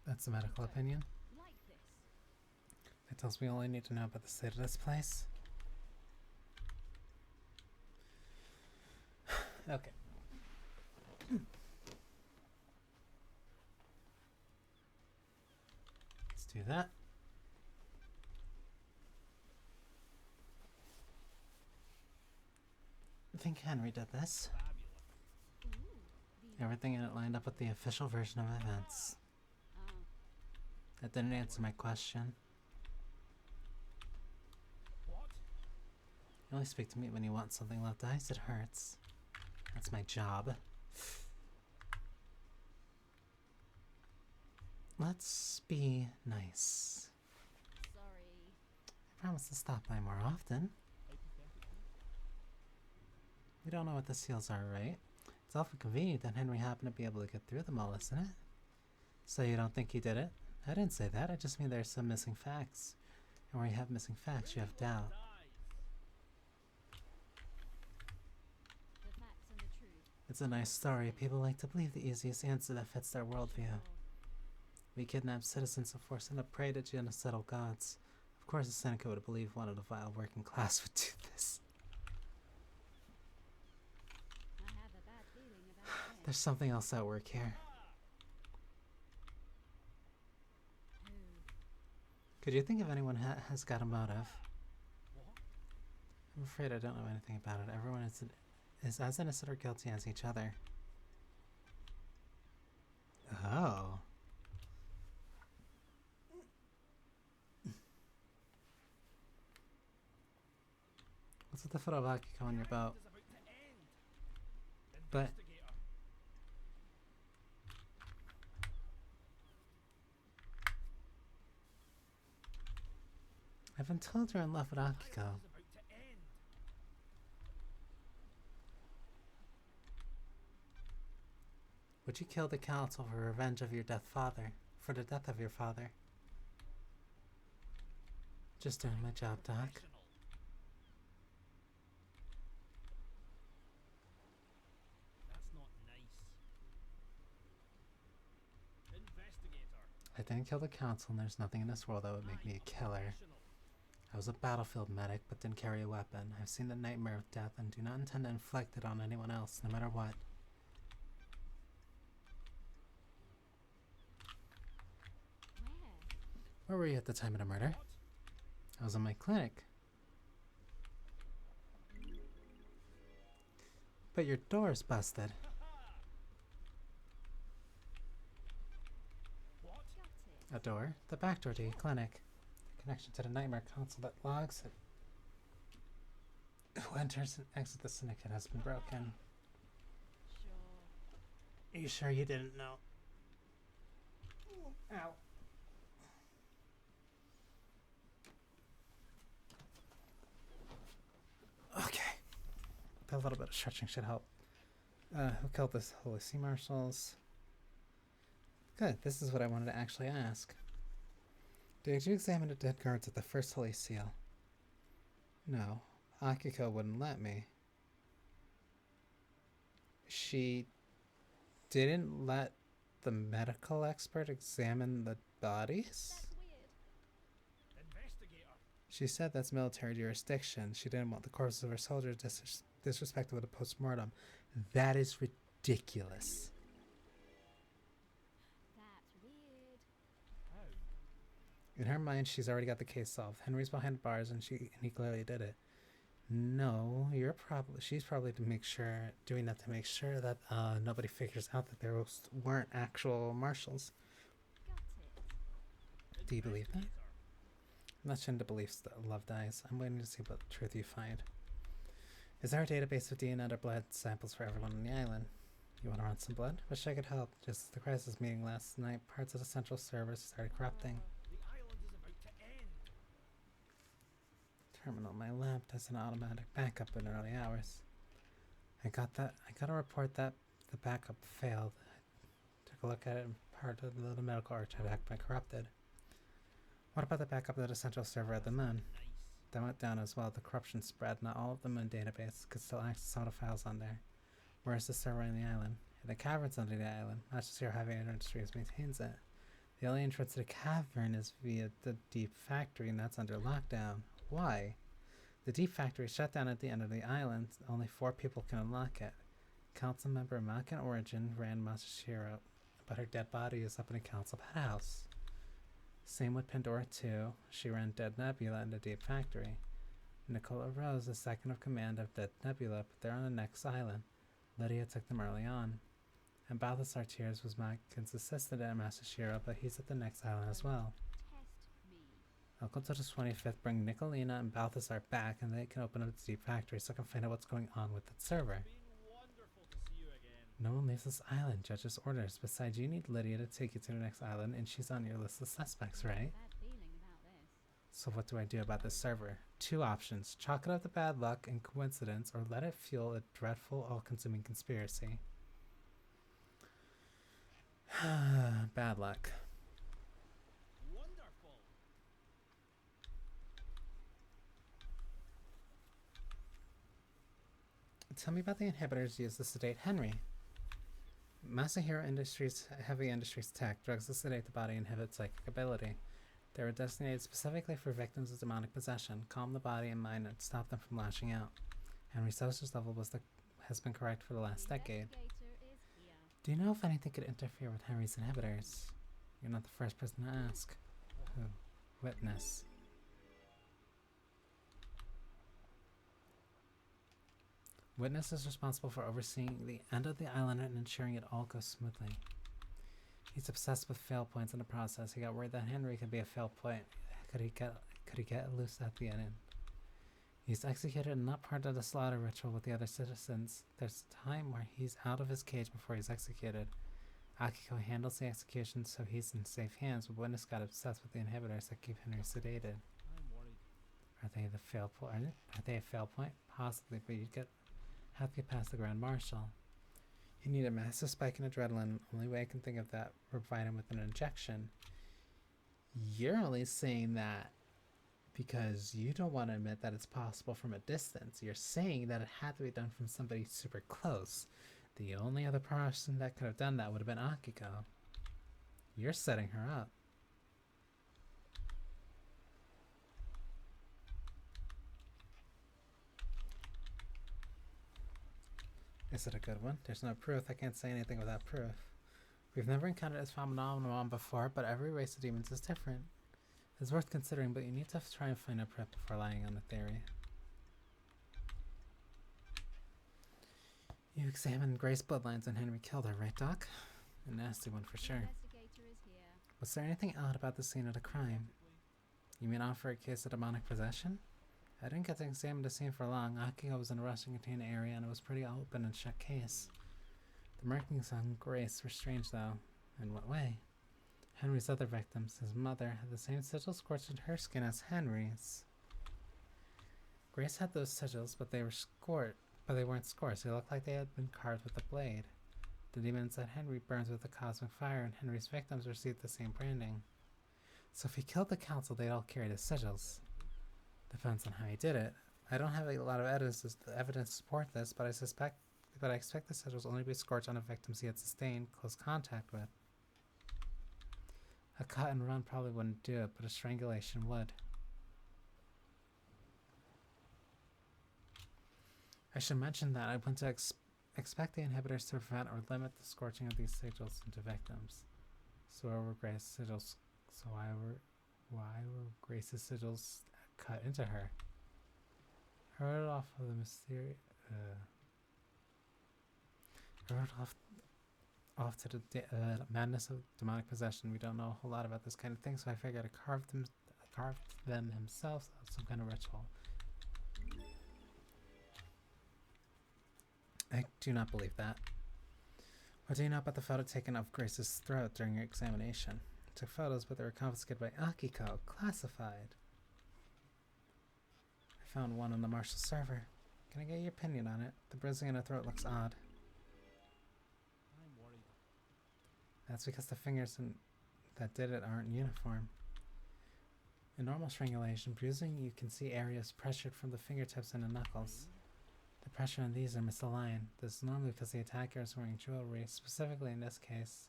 That's the medical opinion. Like this. It tells me all I need to know about the state of this place. Okay. Let's do that. I think Henry did this. Fabulous. Ooh. The Everything in it lined up with the official version of events. That didn't answer my question. What? You only speak to me when you want something left eyes. It hurts. That's my job. Let's be nice. sorry. I promise to stop by more often. Hypothetically? We don't know what the seals are, right? It's awfully convenient that Henry happened to be able to get through them all, isn't it? So you don't think he did it? I didn't say that. I just mean there's some missing facts. And where you have missing facts, you have doubt. The facts and the truth. It's a nice story. People like to believe the easiest answer that fits their worldview. Sure. We kidnap citizens of force and up prey to genocidal gods. Of course, a Seneca would believe one of the vile working class would do this. I have a bad feeling about There's something else at work here. Who? Could you think if anyone has got a motive? What? I'm afraid I don't know anything about it. Everyone is as innocent or guilty as each other. Oh. What's with the photo of Akiko on your boat? Is about to end. But Investigator. I've been told you're in love with Akiko. Is about to end. Would you kill the council for revenge of your for the death of your father? Just doing my job, Doc. Professional. That's not nice. Investigator. I didn't kill the council, and there's nothing in this world that would make me a killer. Professional. I was a battlefield medic, but didn't carry a weapon. I've seen the nightmare of death and do not intend to inflict it on anyone else, no matter what. Where? Where were you at the time of the murder? What? I was in my clinic. But your door's busted. What? Got it. A door? The back door to your clinic. The connection to the nightmare console that logs it. Who enters and exits the syndicate has been broken. Sure. Are you sure you didn't know? Ow. Okay. A little bit of stretching should help. Who killed this Holy Sea Marshals? Good, this is what I wanted to actually ask. Did you examine the dead guards at the first Holy Seal? No. Akiko wouldn't let me. She didn't let the medical expert examine the bodies? That's weird. Investigator. She said that's military jurisdiction. She didn't want the corpses of her soldiers disrespected with a post-mortem. That is ridiculous. That's weird. How? In her mind, she's already got the case solved. Henry's behind bars, and he clearly did it. No, she's probably doing that to make sure that nobody figures out that there weren't actual marshals. Got it. Do you believe that? Investigator. I'm not sure into beliefs that love dies. I'm waiting to see what truth you find. Is there a database of DNA or blood samples for everyone on the island? You want to run some blood? Wish I could help. Just as the crisis meeting last night, parts of the central servers started corrupting. The island is about to end. Terminal, my lab does an automatic backup in early hours. I got a report that the backup failed. I took a look at it and part of the medical archive had been corrupted. What about the backup of the central server at the moon? Nice. That went down as well. The corruption spread. Not all of the moon database could still access some of the files on there. Where is the server on the island? In the caverns under the island. Manchester Heavy Industries maintains it. The only entrance to the cavern is via the deep factory, and that's under lockdown. Why? The deep factory shut down at the end of the island. Only 4 people can unlock it. Council member American origin ran Masashiro, but her dead body is up in a council penthouse. Same with Pandora 2. She ran Dead Nebula in the deep factory. Nicola Rose is second of command of Dead Nebula, but they're on the next island. Lydia took them early on. And Balthasar Tears was Mackin's assistant at Masashiro, but he's at the next island as well. Test me. I'll go to the 25th, bring Nicolina and Balthasar back, and they can open up the deep factory so I can find out what's going on with the server. Been wonderful to see you again. No one leaves this island, judge's orders. Besides, you need Lydia to take you to the next island, and she's on your list of suspects, right? Bad feeling about this. So what do I do about this server? 2 options. Chalk it up to bad luck and coincidence, or let it fuel a dreadful, all-consuming conspiracy. Bad luck. Wonderful. Tell me about the inhibitors used to sedate Henry. Masahiro Industries, Heavy Industries Tech, drugs to sedate the body inhibit psychic ability. They were designated specifically for victims of demonic possession, calm the body and mind, and stop them from lashing out. Henry's dosage level has been correct for the last decade. Investigator is here. Do you know if anything could interfere with Henry's inhibitors? You're not the first person to ask. Who? Witness. Witness is responsible for overseeing the end of the island and ensuring it all goes smoothly. He's obsessed with fail points in the process. He got worried that Henry could be a fail point. Could he get loose at the end? He's executed and not part of the slaughter ritual with the other citizens. There's a time where he's out of his cage before he's executed. Akiko handles the execution, so he's in safe hands, but Witness got obsessed with the inhibitors that keep Henry sedated. I'm worried. Are they the fail point? Are they a fail point? Possibly, but have to get past the Grand Marshal. You need a massive spike in adrenaline. Only way I can think of that, provide him with an injection. You're only saying that because you don't want to admit that it's possible from a distance. You're saying that it had to be done from somebody super close. The only other person that could have done that would have been Akiko. You're setting her up. Is it a good one? There's no proof. I can't say anything without proof. We've never encountered this phenomenon before, but every race of demons is different. It's worth considering, but you need to try and find a proof before relying on the theory. You examined Grace bloodlines and Henry killed her, right, Doc? A nasty one for sure. Investigator is here. Was there anything odd about the scene of the crime? You mean offer a case of demonic possession? I didn't get to examine the scene for long. Akiko was in a rushing contained area and it was pretty open and shut case. The markings on Grace were strange though. In what way? Henry's other victims, his mother, had the same sigils scorched in her skin as Henry's. Grace had those sigils, but they weren't scorched. They looked like they had been carved with a blade. The demons that Henry burns with the cosmic fire, and Henry's victims received the same branding. So if he killed the council, they'd all carry the sigils. Depends on how he did it. I don't have a lot of evidence to support this, but I expect the sigils only be scorched on the victims he had sustained close contact with. A cut and run probably wouldn't do it, but a strangulation would. I should mention that I want to expect the inhibitors to prevent or limit the scorching of these sigils into victims. Why were Grace's sigils cut into her? Heard off of the mysterious. Heard off to the madness of demonic possession. We don't know a whole lot about this kind of thing, so I figured I carved them himself, some kind of ritual. I do not believe that. What do you know about the photo taken of Grace's throat during your examination? I took photos, but they were confiscated by Akiko. Classified. I found one on the Marshall server. Can I get your opinion on it? The bruising in her throat looks odd. I'm worried. That's because the fingers that did it aren't uniform. In normal strangulation, bruising, you can see areas pressured from the fingertips and the knuckles. The pressure on these are misaligned. This is normally because the attacker is wearing jewelry, specifically in this case,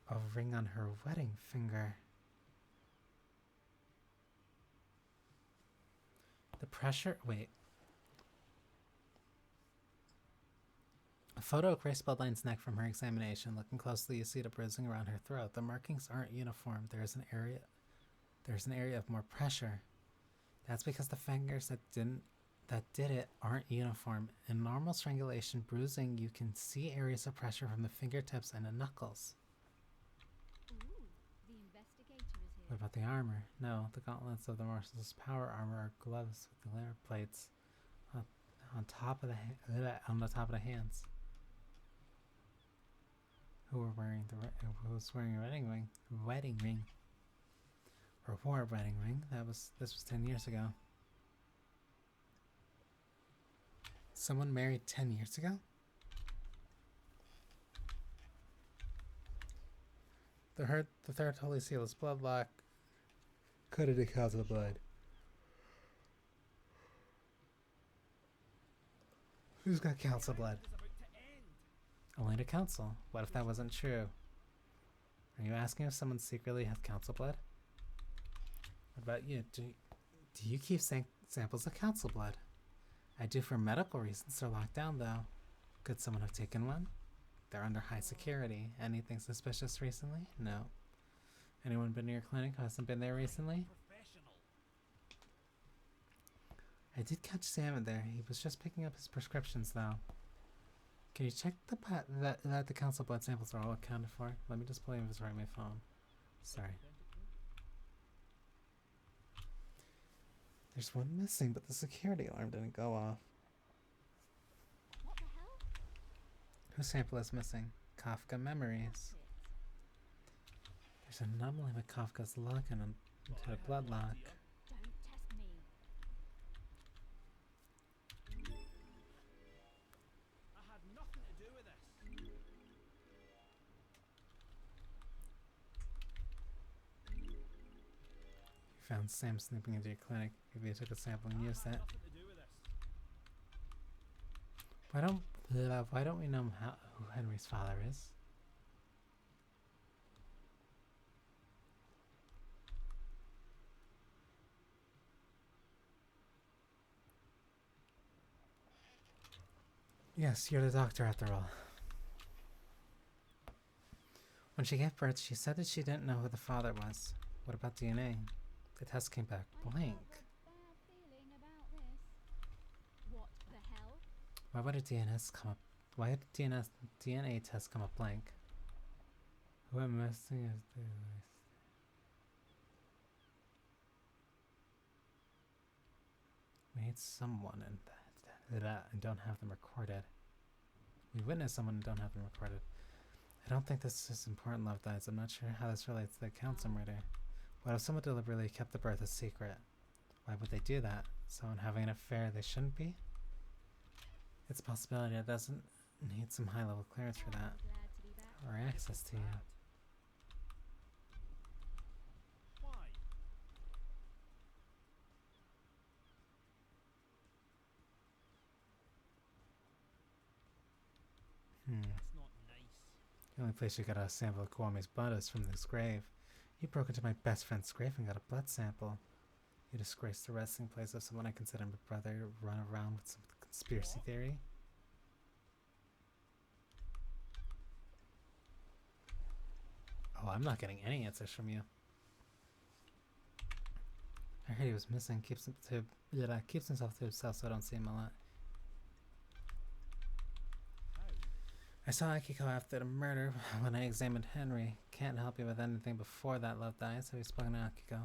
a ring on her wedding finger. The pressure... Wait. A photo of Grace Bloodline's neck from her examination. Looking closely, you see the bruising around her throat. The markings aren't uniform. There's an area of more pressure. That's because the fingers that did it aren't uniform. In normal strangulation, bruising, you can see areas of pressure from the fingertips and the knuckles. Ooh, the investigator is here. What about the armor? No, the gauntlets of the Marshall's power armor are gloves with the layer plates on top of the hands. Who was wearing a wedding ring, or wore a wedding ring? This was 10 years ago. Someone married 10 years ago? The third holy seal is bloodlock. Coated in council blood. Who's got council blood? It's about to end. Only the council. What if that wasn't true? Are you asking if someone secretly has council blood? What about you? Do you keep samples of council blood? I do for medical reasons. They're locked down, though. Could someone have taken one? They're under high security. Anything suspicious recently? No. Anyone been to your clinic who hasn't been there recently? Professional. I did catch Sam in there. He was just picking up his prescriptions, though. Can you check that the council blood samples are all accounted for? Let me just pull inventory on my phone. Sorry. There's one missing, but the security alarm didn't go off. What the hell? Whose sample is missing? Kafka Memories. That's it. There's an anomaly with Kafka's login into the blood lock. Don't test me. I had nothing to do with this. You found Sam snooping into your clinic. Maybe you took a sample and used it. Nothing to do with this. Why don't we know who Henry's father is? Yes, you're the doctor after all. When she gave birth, she said that she didn't know who the father was. What about DNA? The test came back blank. I have a bad feeling about this. What the hell? Why would a DNA test come up blank? Who am I missing is the We need someone in that and don't have them recorded. We witnessed someone and don't have them recorded. I don't think this is important, Love Dies. I'm not sure how this relates to the council murder. What if someone deliberately kept the birth a secret? Why would they do that? Someone having an affair they shouldn't be? It's a possibility. It doesn't need some high-level clearance for that. Glad to be back. Or access to you. Why? That's not nice. The only place you got a sample of Kwame's blood is from this grave. You broke into my best friend's grave and got a blood sample. You disgraced the resting place of someone I consider my brother to run around with some conspiracy theory. Oh, I'm not getting any answers from you. I heard he was missing. Keeps himself to himself, so I don't see him a lot. How? I saw Akiko after the murder when I examined Henry. Can't help you with anything before that, Love Dies. Have you spoken to Akiko?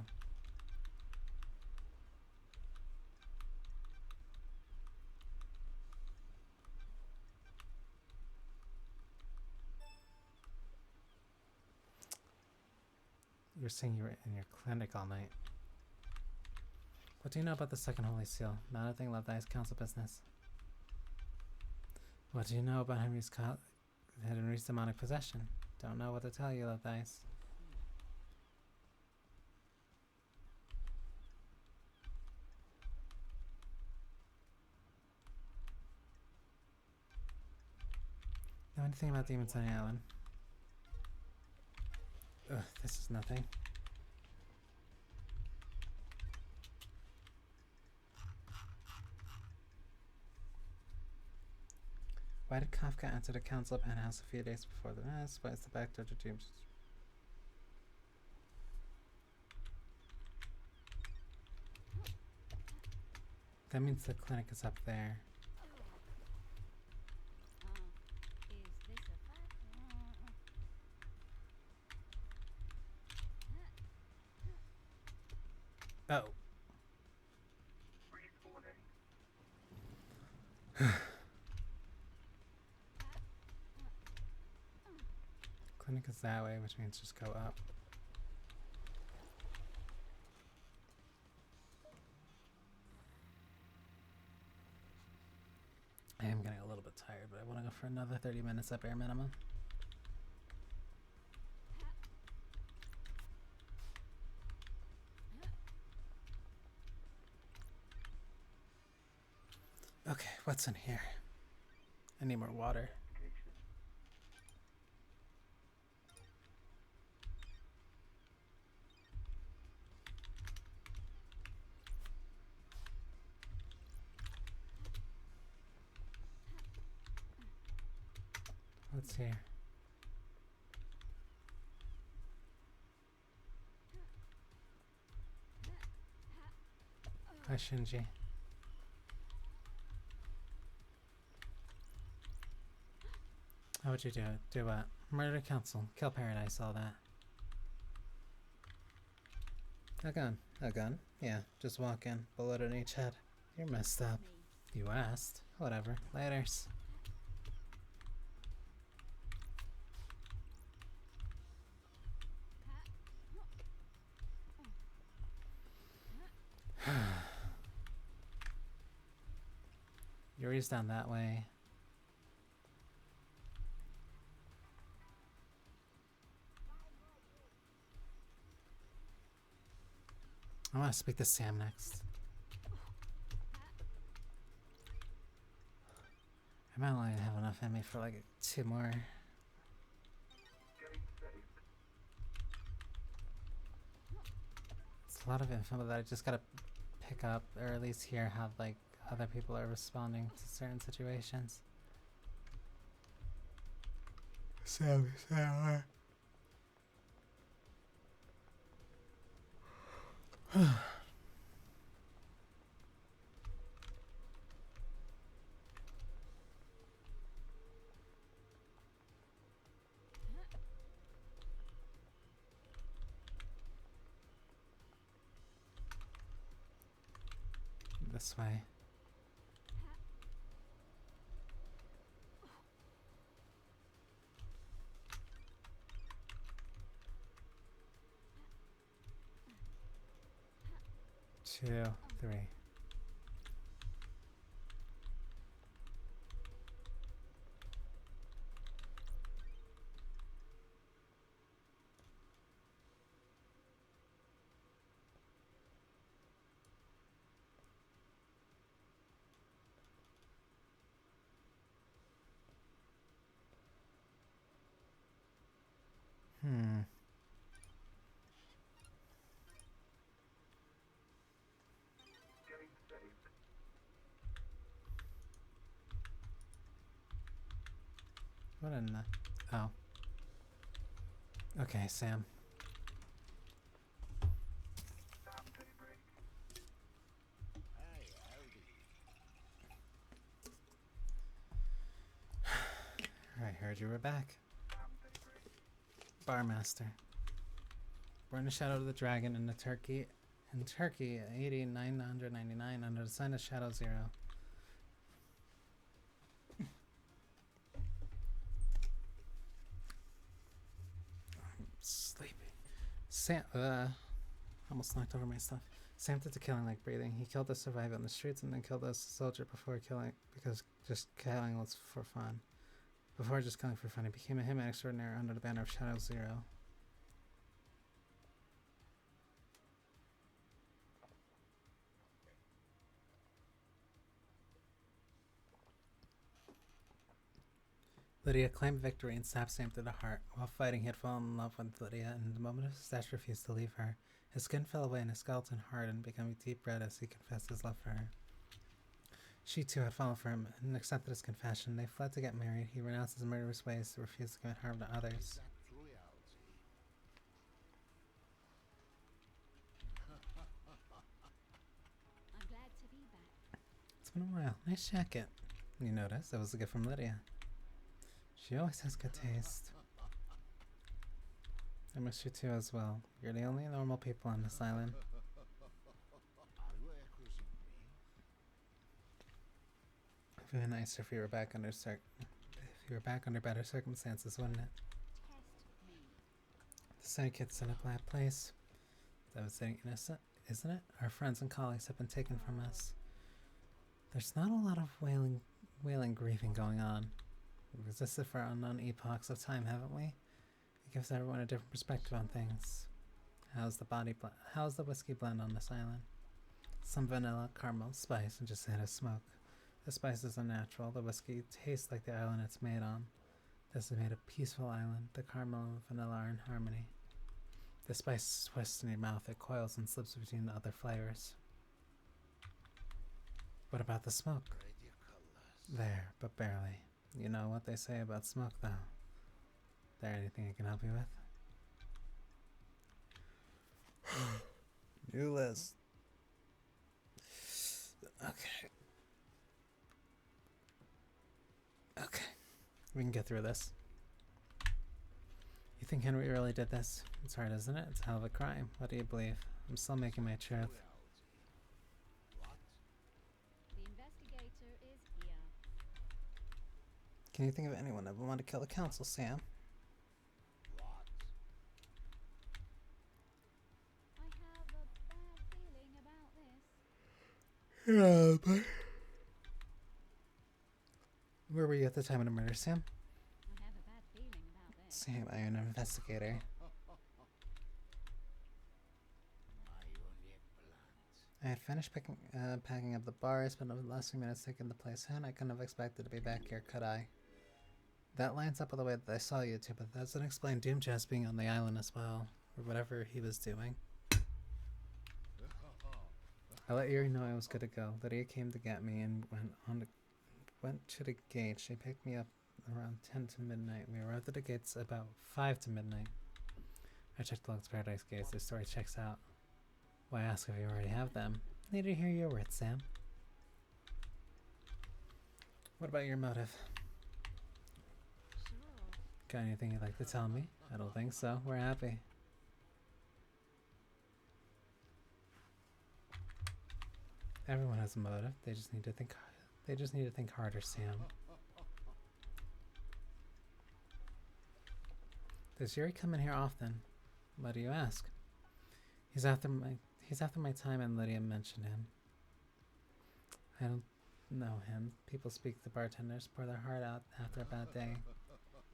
were saying you were in your clinic all night. What do you know about the second holy seal? Not a thing left Ice Council business. What do you know about Henry's demonic possession? Don't know what to tell you, Love Dice. Know anything about demons on the island? Ugh, this is nothing. Why did Kafka enter the council penthouse a few days before the mass? Why is the back door to dreams? That means the clinic is up there. Is this a fact? Oh. Clinic is that way, which means just go up. I am getting a little bit tired, but I want to go for another 30 minutes at bare minimum. Okay, what's in here? I need more water. What's here? Hi, Shinji. How would you do it? Do what? Murder council. Kill paradise, all that. A gun. A gun? Yeah, just walk in. Bullet in each head. You're messed up. You asked. Whatever. Laters. Yuri's down that way. I want to speak to Sam next. I might only have enough in me for like 2 more. It's a lot of info that I just gotta pick up, or at least hear how like other people are responding to certain situations. Sam. This way. Two, three. What in the... Oh. Okay, Sam. I heard you were back. Barmaster. Born the Shadow of the Dragon in Turkey, 8999 under the sign of Shadow Zero. I'm sleepy. Sam, almost knocked over my stuff. Sam did the killing like breathing. He killed a survivor in the streets and then killed a soldier before killing, because just killing was for fun. Before just killing for fun, he became a hitman extraordinaire under the banner of Shadow Zero. Lydia claimed victory and stabbed Sam through the heart. While fighting, he had fallen in love with Lydia, and in the moment of his death refused to leave her. His skin fell away and his skeleton hardened, becoming deep red as he confessed his love for her. She too had fallen for him and accepted his confession. They fled to get married. He renounced his murderous ways to refuse to commit harm to others. I'm glad to be back. It's been a while. Nice jacket. You noticed? It was a gift from Lydia. She always has good taste. I miss you too as well. You're the only normal people on this island. It would be nicer if you were back under better circumstances, wouldn't it? Test me. The sidekid's in a bad place. Devastating, innocent, isn't it? Our friends and colleagues have been taken from us. There's not a lot of wailing grieving going on. We've existed for unknown epochs of time, haven't we? It gives everyone a different perspective on things. How's the whiskey blend on this island? Some vanilla, caramel, spice, and just a hint of smoke. The spice is unnatural. The whiskey tastes like the island it's made on. This is made a peaceful island. The caramel and vanilla are in harmony. The spice twists in your mouth. It coils and slips between the other flavors. What about the smoke? There, but barely. You know what they say about smoke, though. Is there anything I can help you with? New list. Okay. Okay. We can get through this. You think Henry really did this? It's hard, isn't it? It's a hell of a crime. What do you believe? I'm still making my truth. The investigator is here. Can you think of anyone that would want to kill the council, Sam? I have a bad feeling about this. Yeah, but... Where were you at the time of the murder, Sam? I have a bad feeling about this. Sam, I am an investigator. I had finished packing up the bars, but in the last few minutes taking the place in. I couldn't have expected to be back here, could I? That lines up with the way that I saw you two, but that doesn't explain Doomchest being on the island as well, or whatever he was doing. I let Yuri know I was good to go. Lydia came to get me and went to the gate. She picked me up around 10 to midnight. We arrived at the gates about 5 to midnight. I checked the Lux Paradise gates. The story checks out. Why ask if you already have them? Need to hear your words, Sam. What about your motive? Sure. Got anything you'd like to tell me? I don't think so. We're happy. Everyone has a motive. They just need to think. They just need to think harder, Sam. Does Yuri come in here often? Why do you ask? He's after my time, and Lydia mentioned him. I don't know him. People speak to bartenders, pour their heart out after a bad day.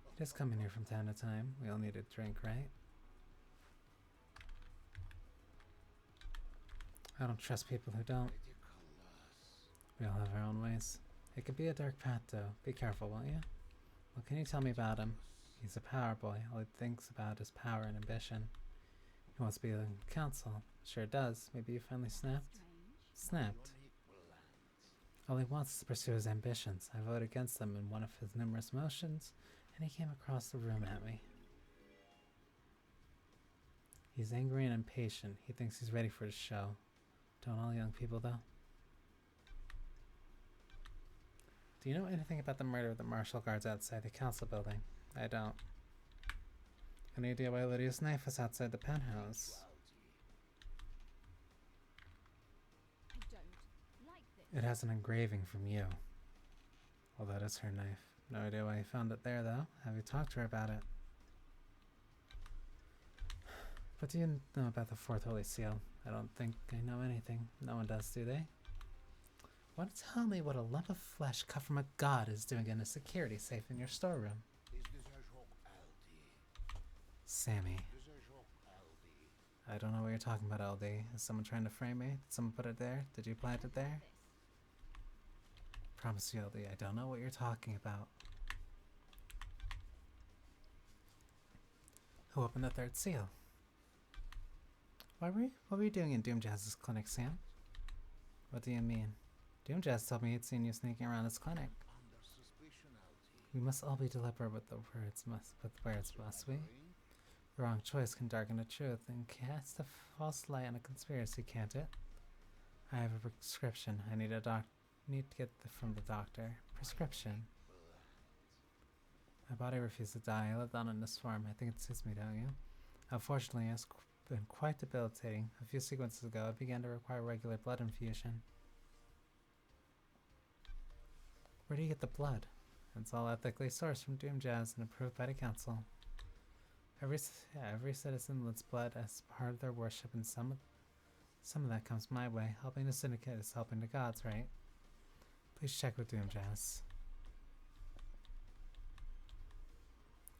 He does come in here from time to time. We all need a drink, right? I don't trust people who don't. We all have our own ways. It could be a dark path, though. Be careful, won't you? What can you tell me about him? He's a power boy. All he thinks about is power and ambition. He wants to be in council. Sure does. Maybe you finally snapped? Strange. Snapped. All he wants is to pursue his ambitions. I voted against them in one of his numerous motions, and he came across the room at me. He's angry and impatient. He thinks he's ready for the show. Don't all young people, though? Do you know anything about the murder of the martial guards outside the council building? I don't. Any idea why Lydia's knife was outside the penthouse? I don't like this. It has an engraving from you. Well, that is her knife. No idea why you found it there, though. Have you talked to her about it? What do you know about the fourth holy seal? I don't think I know anything. No one does, do they? Want to tell me what a lump of flesh cut from a god is doing in a security safe in your storeroom? Sammy. I don't know what you're talking about, LD. Is someone trying to frame me? Did someone put it there? Did you plant it there? Promise you, LD, I don't know what you're talking about. Who opened the third seal? What were you doing in Doomjazz's clinic, Sam? What do you mean? Doomjazz told me he'd seen you sneaking around his clinic. We must all be deliberate with words, must we? The wrong choice can darken the truth and cast a false light on a conspiracy, can't it? I have a prescription. I need to get from the doctor. Prescription. My body refused to die. I lived on in this form. I think it suits me, don't you? Unfortunately, it's been quite debilitating. A few sequences ago, I began to require regular blood infusion. Where do you get the blood? It's all ethically sourced from Doomjazz and approved by the council. Every citizen lends blood as part of their worship, and some of that comes my way. Helping the syndicate is helping the gods, right? Please check with Doomjazz.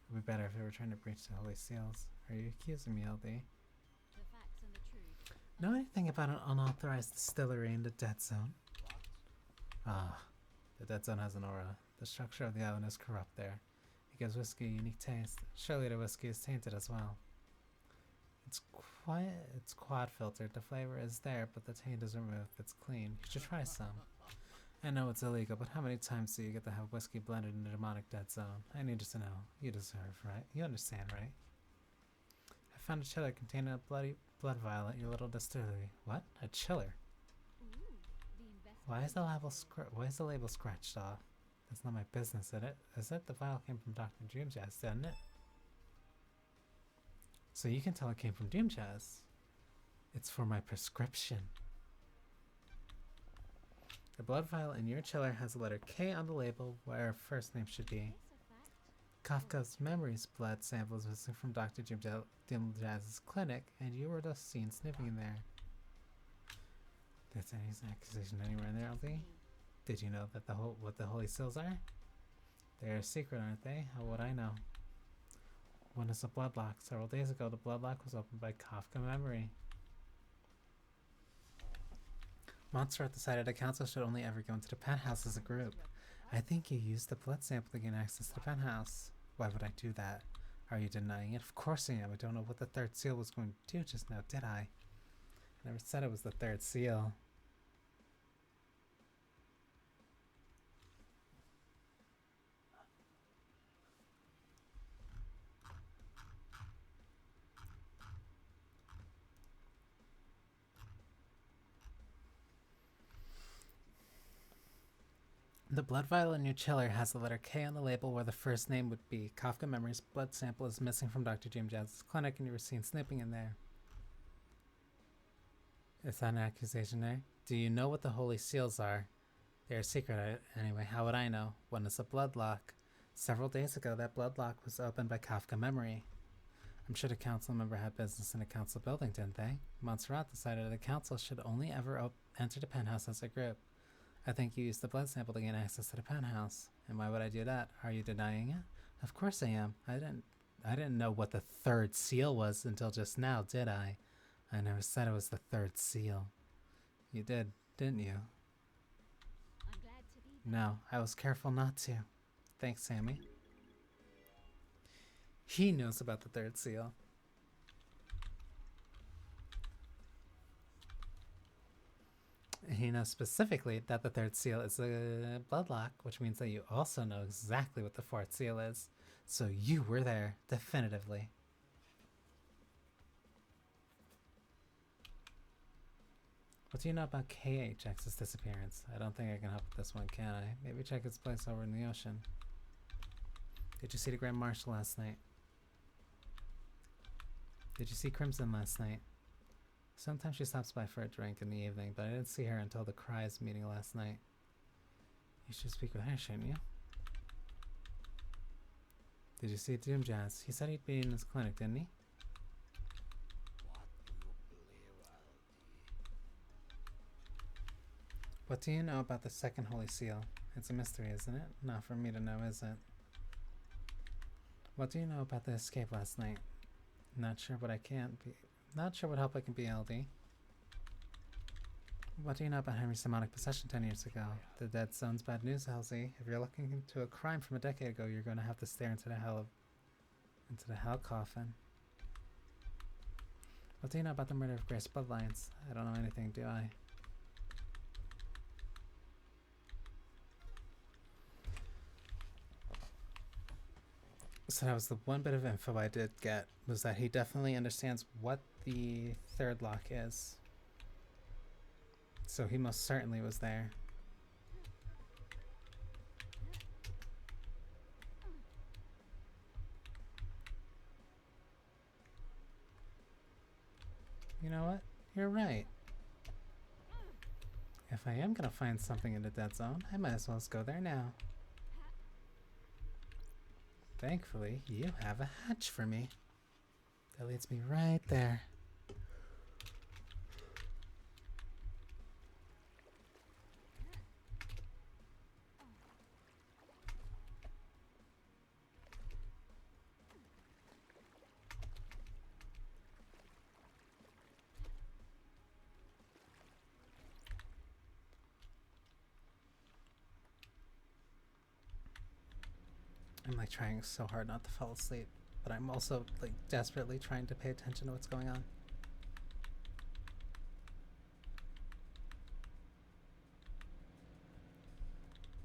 It would be better if they were trying to breach the holy seals. Are you accusing me, LD? The facts and the truth. Know anything about an unauthorized distillery in the Dead Zone? Ah, the Dead Zone has an aura. The structure of the island is corrupt there. It gives whiskey a unique taste. Surely the whiskey is tainted as well. It's quad filtered. The flavor is there, but the taint is removed. It's clean. You should try some. I know it's illegal, but how many times do you get to have whiskey blended in the demonic Dead Zone? I need to know. You deserve, right? You understand, right? I found a chiller containing a blood vial at your little distillery. What? A chiller? Ooh, the Why is the label scratched off? That's not my business, is it? The vial came from Dr. Doomjazz, didn't it? So you can tell it came from Doomjazz. It's for my prescription. The blood vial in your chiller has the letter K on the label where our first name should be. Kafka's Memories blood sample is missing from Dr. Doomjazz's clinic, and you were just seen sniffing in there. That's any accusation anywhere in there, LD? Did you know that what the holy seals are? They're a secret, aren't they? How would I know? One is a bloodlock. Several days ago, the bloodlock was opened by Kafka Memory. Montserrat decided the council should only ever go into the penthouse as a group. I think you used the blood sample to gain access to the penthouse. Why would I do that? Are you denying it? Of course I am. I don't know what the third seal was going to do just now, did I? I never said it was the third seal. The blood vial in your chiller has the letter K on the label where the first name would be. Kafka Memory's blood sample is missing from Dr. Doomjazz's clinic and you were seen snipping in there. Is that an accusation there? Do you know what the holy seals are? They're a secret anyway. How would I know? One is a blood lock. Several days ago, that blood lock was opened by Kafka Memory. I'm sure the council member had business in the council building, didn't they? Montserrat decided the council should only ever enter the penthouse as a group. I think you used the blood sample to gain access to the penthouse. And why would I do that? Are you denying it? Of course I am. I didn't know what the third seal was until just now, did I? I never said it was the third seal. You did, didn't you? I'm glad to be No, I was careful not to. Thanks, Sammy. He knows about the third seal. He knows specifically that the third seal is a bloodlock, which means that you also know exactly what the fourth seal is. So you were there, definitively. What do you know about KHX's disappearance? I don't think I can help with this one, can I? Maybe check its place over in the ocean. Did you see the Grand Marshal last night? Did you see Crimson last night? Sometimes she stops by for a drink in the evening, but I didn't see her until the Cries meeting last night. You should speak with her, shouldn't you? Did you see Doomjazz? He said he'd be in his clinic, didn't he? What do you know about the second Holy Seal? It's a mystery, isn't it? Not for me to know, is it? What do you know about the escape last night? Not sure what help I can be, LD. What do you know about Henry's demonic possession 10 years ago? The dead zone's bad news, Halsey. If you're looking into a crime from a decade ago, you're going to have to stare into the hell coffin. What do you know about the murder of Grace Bloodlines? I don't know anything, do I? So that was the one bit of info I did get, was that he definitely understands what the third lock is. So he most certainly was there. You know what? You're right. If I am gonna find something in the dead zone, I might as well go there now. Thankfully, you have a hatch for me. That leads me right there. I'm like trying so hard not to fall asleep, but I'm also like desperately trying to pay attention to what's going on.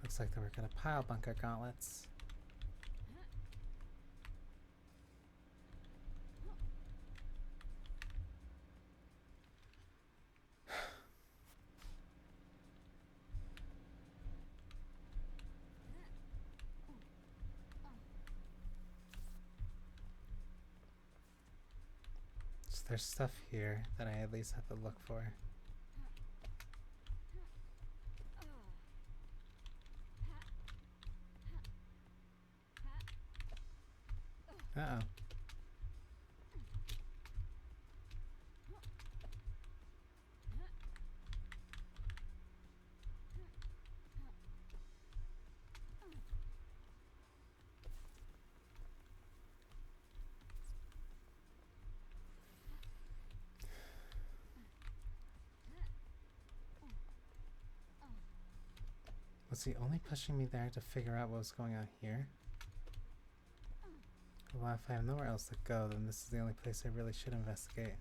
Looks like they were gonna pile bunker gauntlets. So there's stuff here that I at least have to look for. Uh-oh. Was he only pushing me there to figure out what was going on here? Well, if I have nowhere else to go, then this is the only place I really should investigate.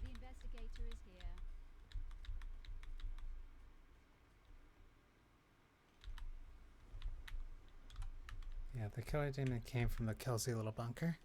The investigator is here. Yeah, the killer demon came from the Kelsey little bunker.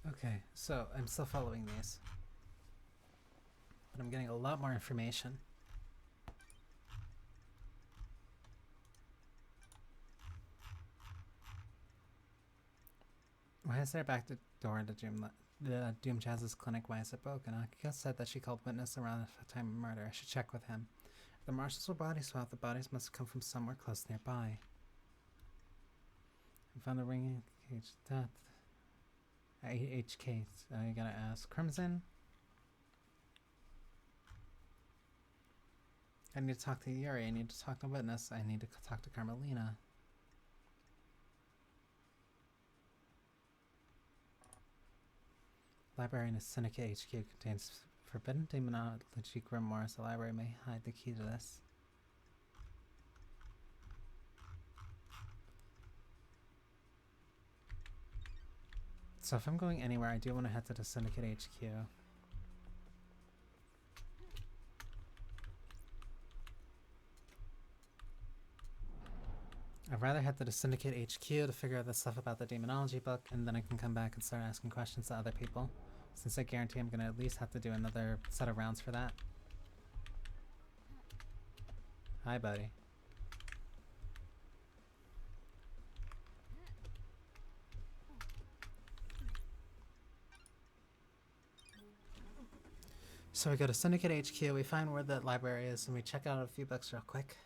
Okay, so I'm still following these, but I'm getting a lot more information. Why is there a back door to Doom Jazz's clinic? Why is it broken? Akiko said that she called witness around the time of murder. I should check with him. If the marshals were body swapped, the bodies must have come from somewhere close nearby. I found the ring cage death. HK, you gotta ask. Crimson? I need to talk to Yuri. I need to talk to witness. I need to talk to Carmelina. Library in a Syndicate HQ contains forbidden demonology grimoires. The library may hide the key to this. So if I'm going anywhere, I do want to head to the Syndicate HQ. I'd rather head to the Syndicate HQ to figure out the stuff about the demonology book, and then I can come back and start asking questions to other people. since I guarantee I'm gonna at least have to do another set of rounds for that. Hi, buddy. So we go to Syndicate HQ, we find where the library is, and we check out a few books real quick.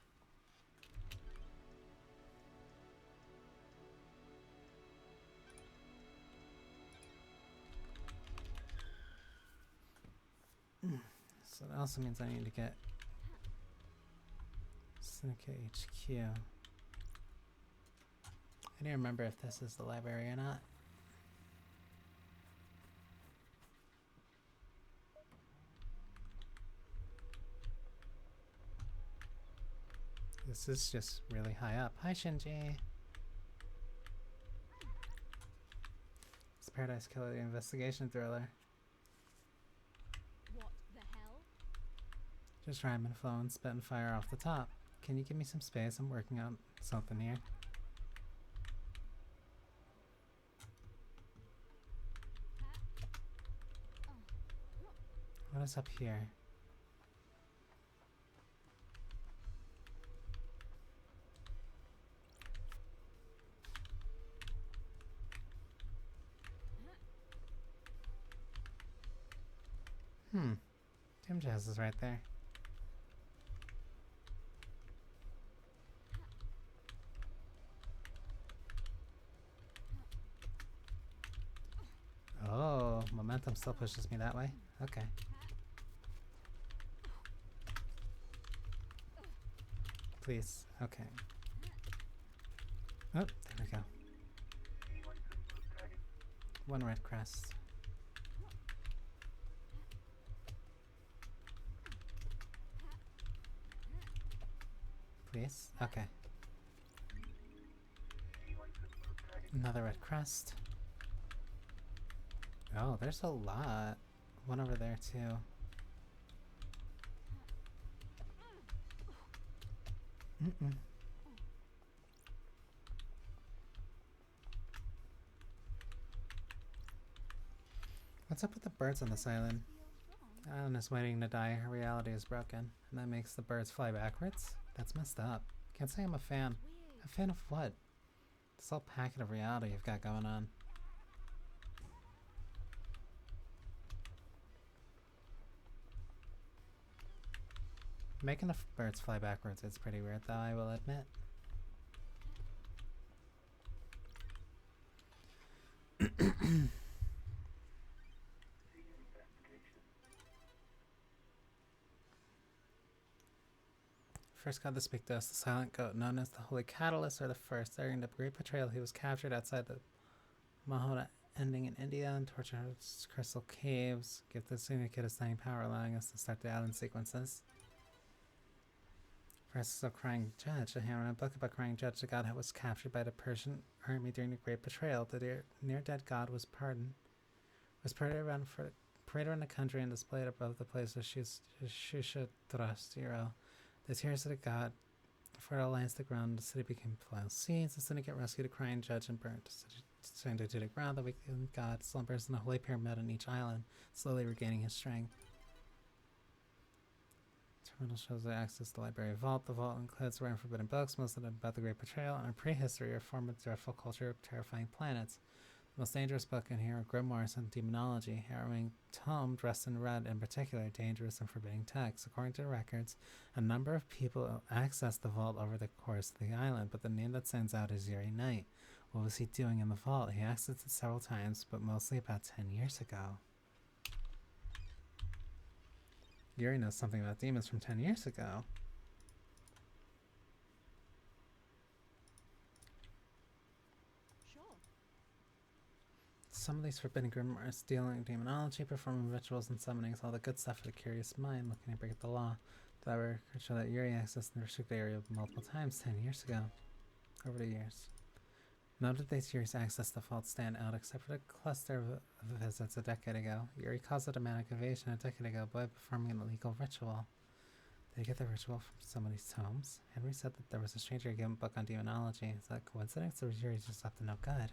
So that also means I need to get Syndicate HQ. I don't remember if this is the library or not. This is just really high up. Hi, Shinji. It's Paradise Killer, the investigation thriller. What the hell? Just rhyming, flowing, spitting fire off the top. Can you give me some space? I'm working on something here. What is up here? Tim Jazz is right there. Oh, momentum still pushes me that way. Okay. Please. Okay. Oh, there we go. One red crest. Please. Okay. Another red crest. Oh, there's a lot. One over there too. What's up with the birds on this island? The island is waiting to die. Her reality is broken, and that makes the birds fly backwards? That's messed up. Can't say I'm a fan. A fan of what? This whole packet of reality you've got going on. Making the birds fly backwards is pretty weird, though, I will admit. First god to speak to us, the silent goat, known as the Holy Catalyst, or the first. During the great betrayal, he was captured outside the Mahota ending in India and tortured in crystal caves. Give the syndicate a stunning power, allowing us to start the island sequences. First, a crying judge. A hammer and a book about crying judge, the god who was captured by the Persian army during the great betrayal. The near-dead god was paraded around the country and displayed above the place of Shusha Drastiro. The tears of the god fertile lands the ground, the city became plowed seeds. The syndicate rescued a crying judge and burnt surrendered to the ground. The weakened god slumbers in the holy pyramid on each island, slowly regaining his strength. Terminal shows the access to the library vault. The vault includes rare and forbidden books, most of them about the Great Betrayal and our prehistory, or form of dreadful culture of terrifying planets. The most dangerous book in here are grimoires and demonology, harrowing tome dressed in red, in particular dangerous and forbidding texts. According to the records, a number of people accessed the vault over the course of the island, but the name that stands out is Yuri Knight. What was he doing in the vault? He accessed it several times, but mostly about 10 years ago. Yuri knows something about demons from 10 years ago. Sure. Some of these forbidden grimoires dealing in demonology, performing rituals and summonings, all the good stuff for the curious mind looking to break the law. The records show that Yuri accessed the restricted area multiple times 10 years ago. Over the years. None of these Yuri's access to vault stand out except for the cluster of visits a decade ago. Yuri caused a demonic invasion a decade ago by performing an illegal ritual. Did he get the ritual from somebody's tomes? Henry said that there was a stranger given book on demonology. Is that a coincidence, or was Yuri just up to no good?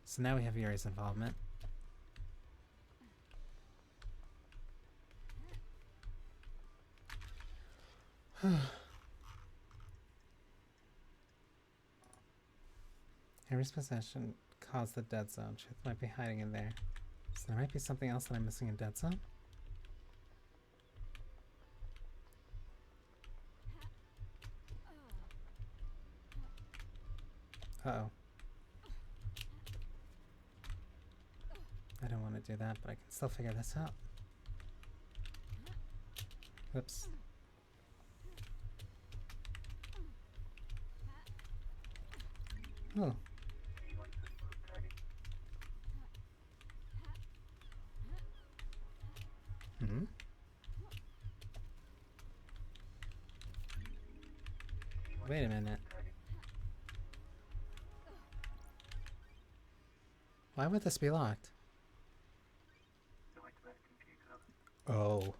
So now we have Yuri's involvement. Henry's possession caused the dead zone. Truth might be hiding in there. So there might be something else that I'm missing in dead zone? Uh-oh. I don't want to do that, but I can still figure this out. Oops. Oh. Hmm? Wait a minute. Why would this be locked? Oh.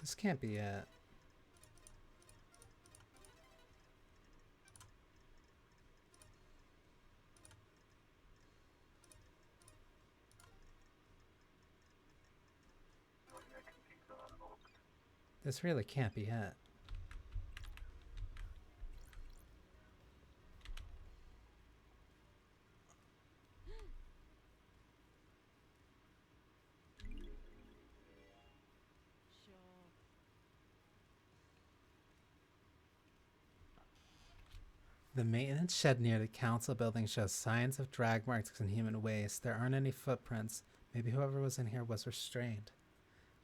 This can't be it. This really can't be it. Sure. The maintenance shed near the council building shows signs of drag marks and human waste. There aren't any footprints. Maybe whoever was in here was restrained.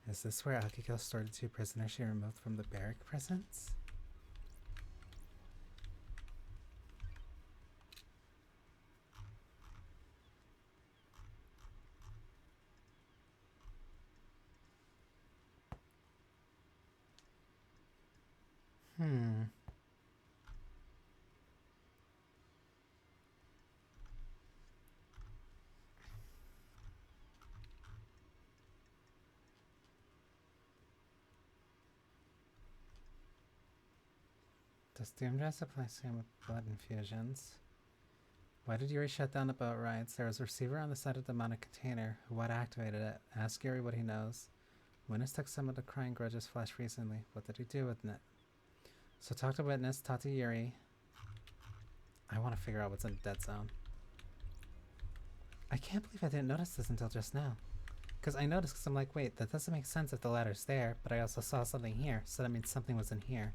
Is this where Akiko stored the 2 prisoners she removed from the barrack prisons? Hmm. Does Doomdrass supply same with blood infusions? Why did Yuri shut down the boat rides? There was a receiver on the side of the mounted container. What activated it? Ask Yuri what he knows. Witness took some of the crying grudge's flesh recently. What did he do with it? So talk to Witness, talk to Yuri. I want to figure out what's in the dead zone. I can't believe I didn't notice this until just now. Because I noticed because I'm like, wait, that doesn't make sense if the ladder's there, but I also saw something here, so that means something was in here.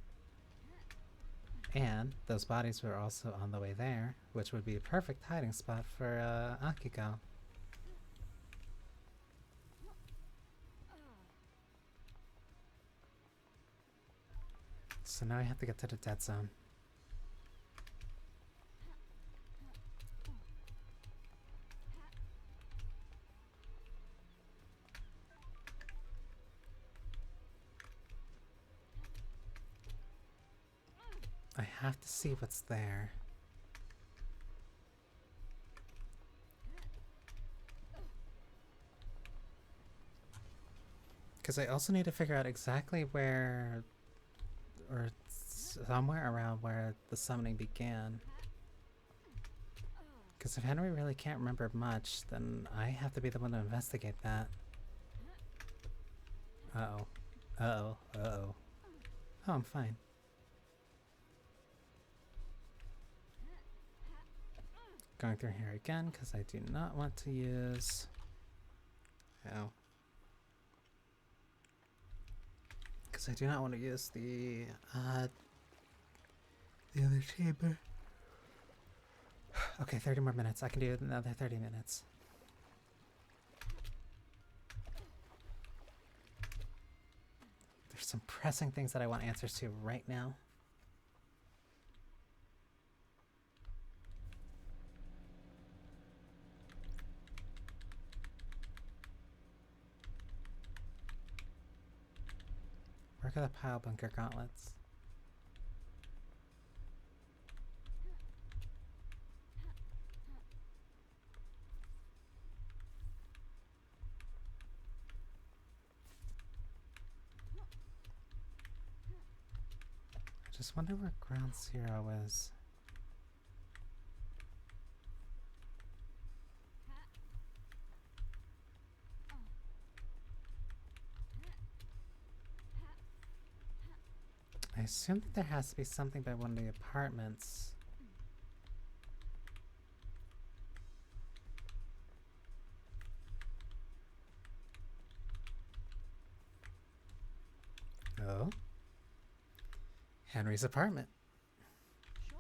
And those bodies were also on the way there, which would be a perfect hiding spot for Akiko. So now I have to get to the dead zone. I have to see what's there. Because I also need to figure out exactly where, or somewhere around where the summoning began. Because if Henry really can't remember much, then I have to be the one to investigate that. Uh-oh. Uh-oh. Uh-oh. Oh, I'm fine. Going through here again, because I do not want to use... Oh. Because I do not want to use the other chamber. Okay, 30 more minutes. I can do another 30 minutes. There's some pressing things that I want answers to right now. Where are the pile bunker gauntlets? Just wonder where Ground Zero is. I assume that there has to be something by one of the apartments. Oh. Henry's apartment. Sure.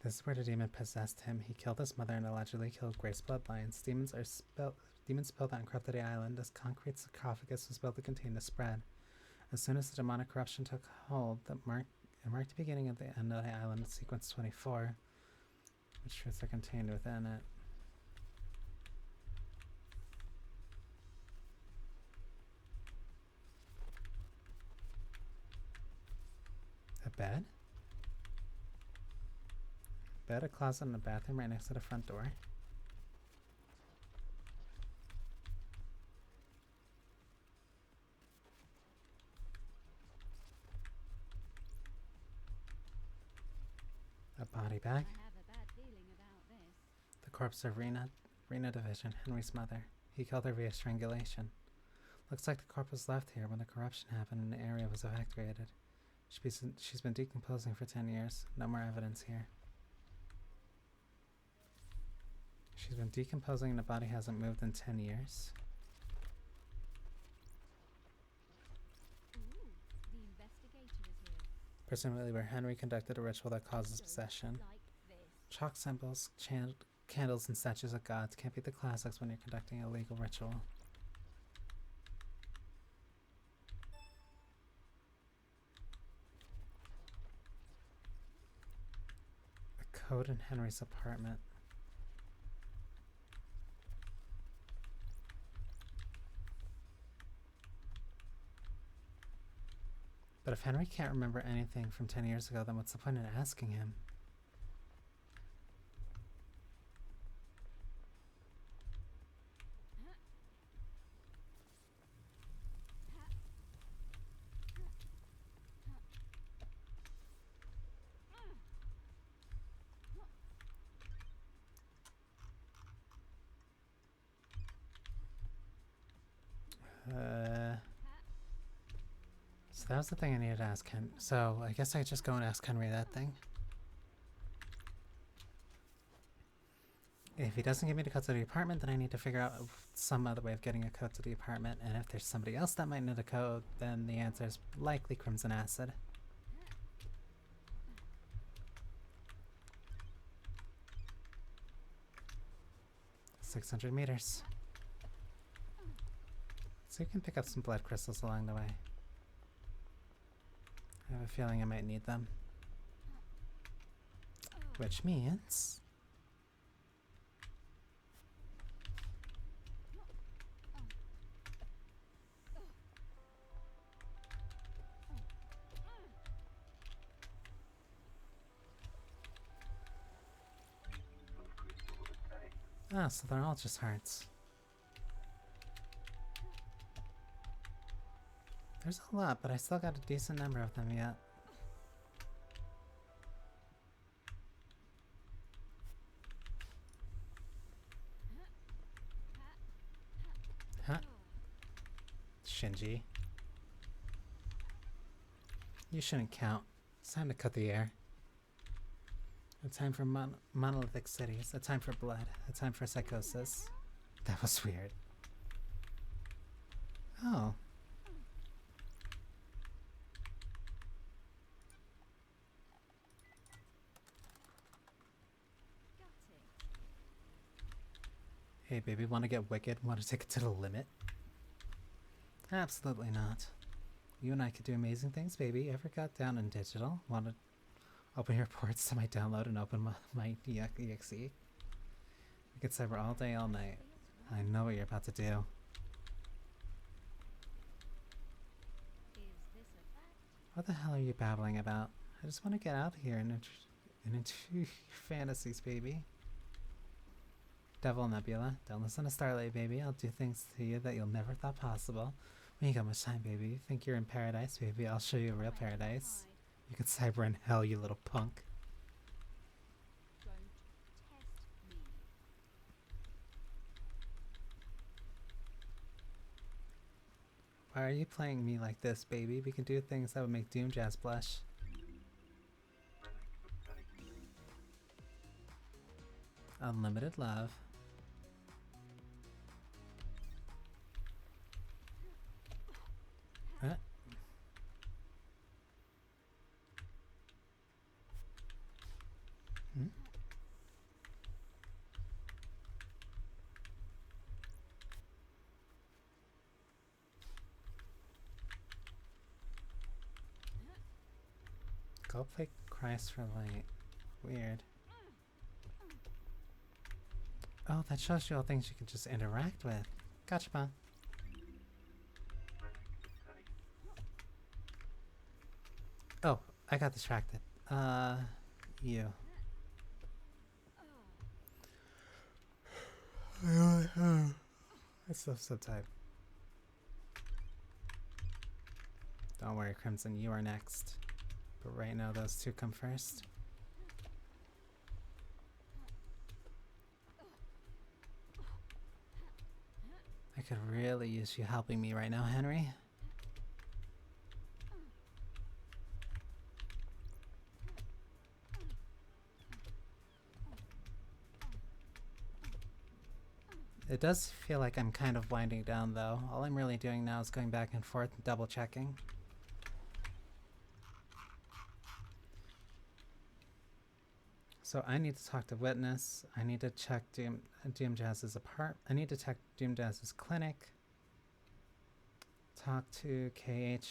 This is where the demon possessed him. He killed his mother and allegedly killed Grace bloodlines. Demons spilled on corrupted the island. This concrete sarcophagus was built to contain the spread. As soon as the demonic corruption took hold, it marked the beginning of the end of the island, sequence 24. Which truths are contained within it? A bed? Bed, a closet, and a bathroom right next to the front door. A body bag. I have a bad feeling about this. The corpse of Rena Division, Henry's mother. He killed her via strangulation. Looks like the corpse was left here when the corruption happened and the area was evacuated. She's been decomposing for 10 years. No more evidence here. She's been decomposing and the body hasn't moved in 10 years. Ooh, the investigator is here. Presumably where Henry conducted a ritual that causes possession. Like this. Chalk symbols, candles, and statues of gods can't be the classics when you're conducting a legal ritual. A code in Henry's apartment. But if Henry can't remember anything from 10 years ago, then what's the point in asking him? So that was the thing I needed to ask him. So I guess I just go and ask Henry that thing. If he doesn't give me the code to the apartment, then I need to figure out some other way of getting a code to the apartment. And if there's somebody else that might need a code, then the answer is likely Crimson Acid. $600 meters. So you can pick up some blood crystals along the way. I have a feeling I might need them. Which means... Ah, so they're all just hearts. There's a lot, but I still got a decent number of them yet. Huh? Shinji. You shouldn't count. It's time to cut the air. A time for monolithic cities. A time for blood. A time for psychosis. That was weird. Oh. Hey baby, wanna get wicked? Wanna take it to the limit? Absolutely not. You and I could do amazing things, baby. Ever got down in digital? Wanna open your ports to my download and open my exe? We could cyber all day, all night. I know what you're about to do. Is this a fact? What the hell are you babbling about? I just want to get out of here and into your fantasies, baby. Devil Nebula, don't listen to Starlight, baby. I'll do things to you that you'll never thought possible. We ain't got much time, baby. You think you're in paradise, baby? I'll show you a real paradise. You can cyber in hell, you little punk. Don't test me. Why are you playing me like this, baby? We can do things that would make Doom Jazz blush. Unlimited love. Huh? Hmm? Go play Christ for Light. Weird. Oh, that shows you all things you can just interact with. Gotcha, Pa. Oh, I got distracted. You. I'm so tired. Don't worry, Crimson, you are next. But right now, those two come first. I could really use you helping me right now, Henry. It does feel like I'm kind of winding down, though. All I'm really doing now is going back and forth and double checking. So I need to talk to Witness. I need to check Doom Jazz's apartment. I need to check Doom Jazz's clinic. Talk to KH.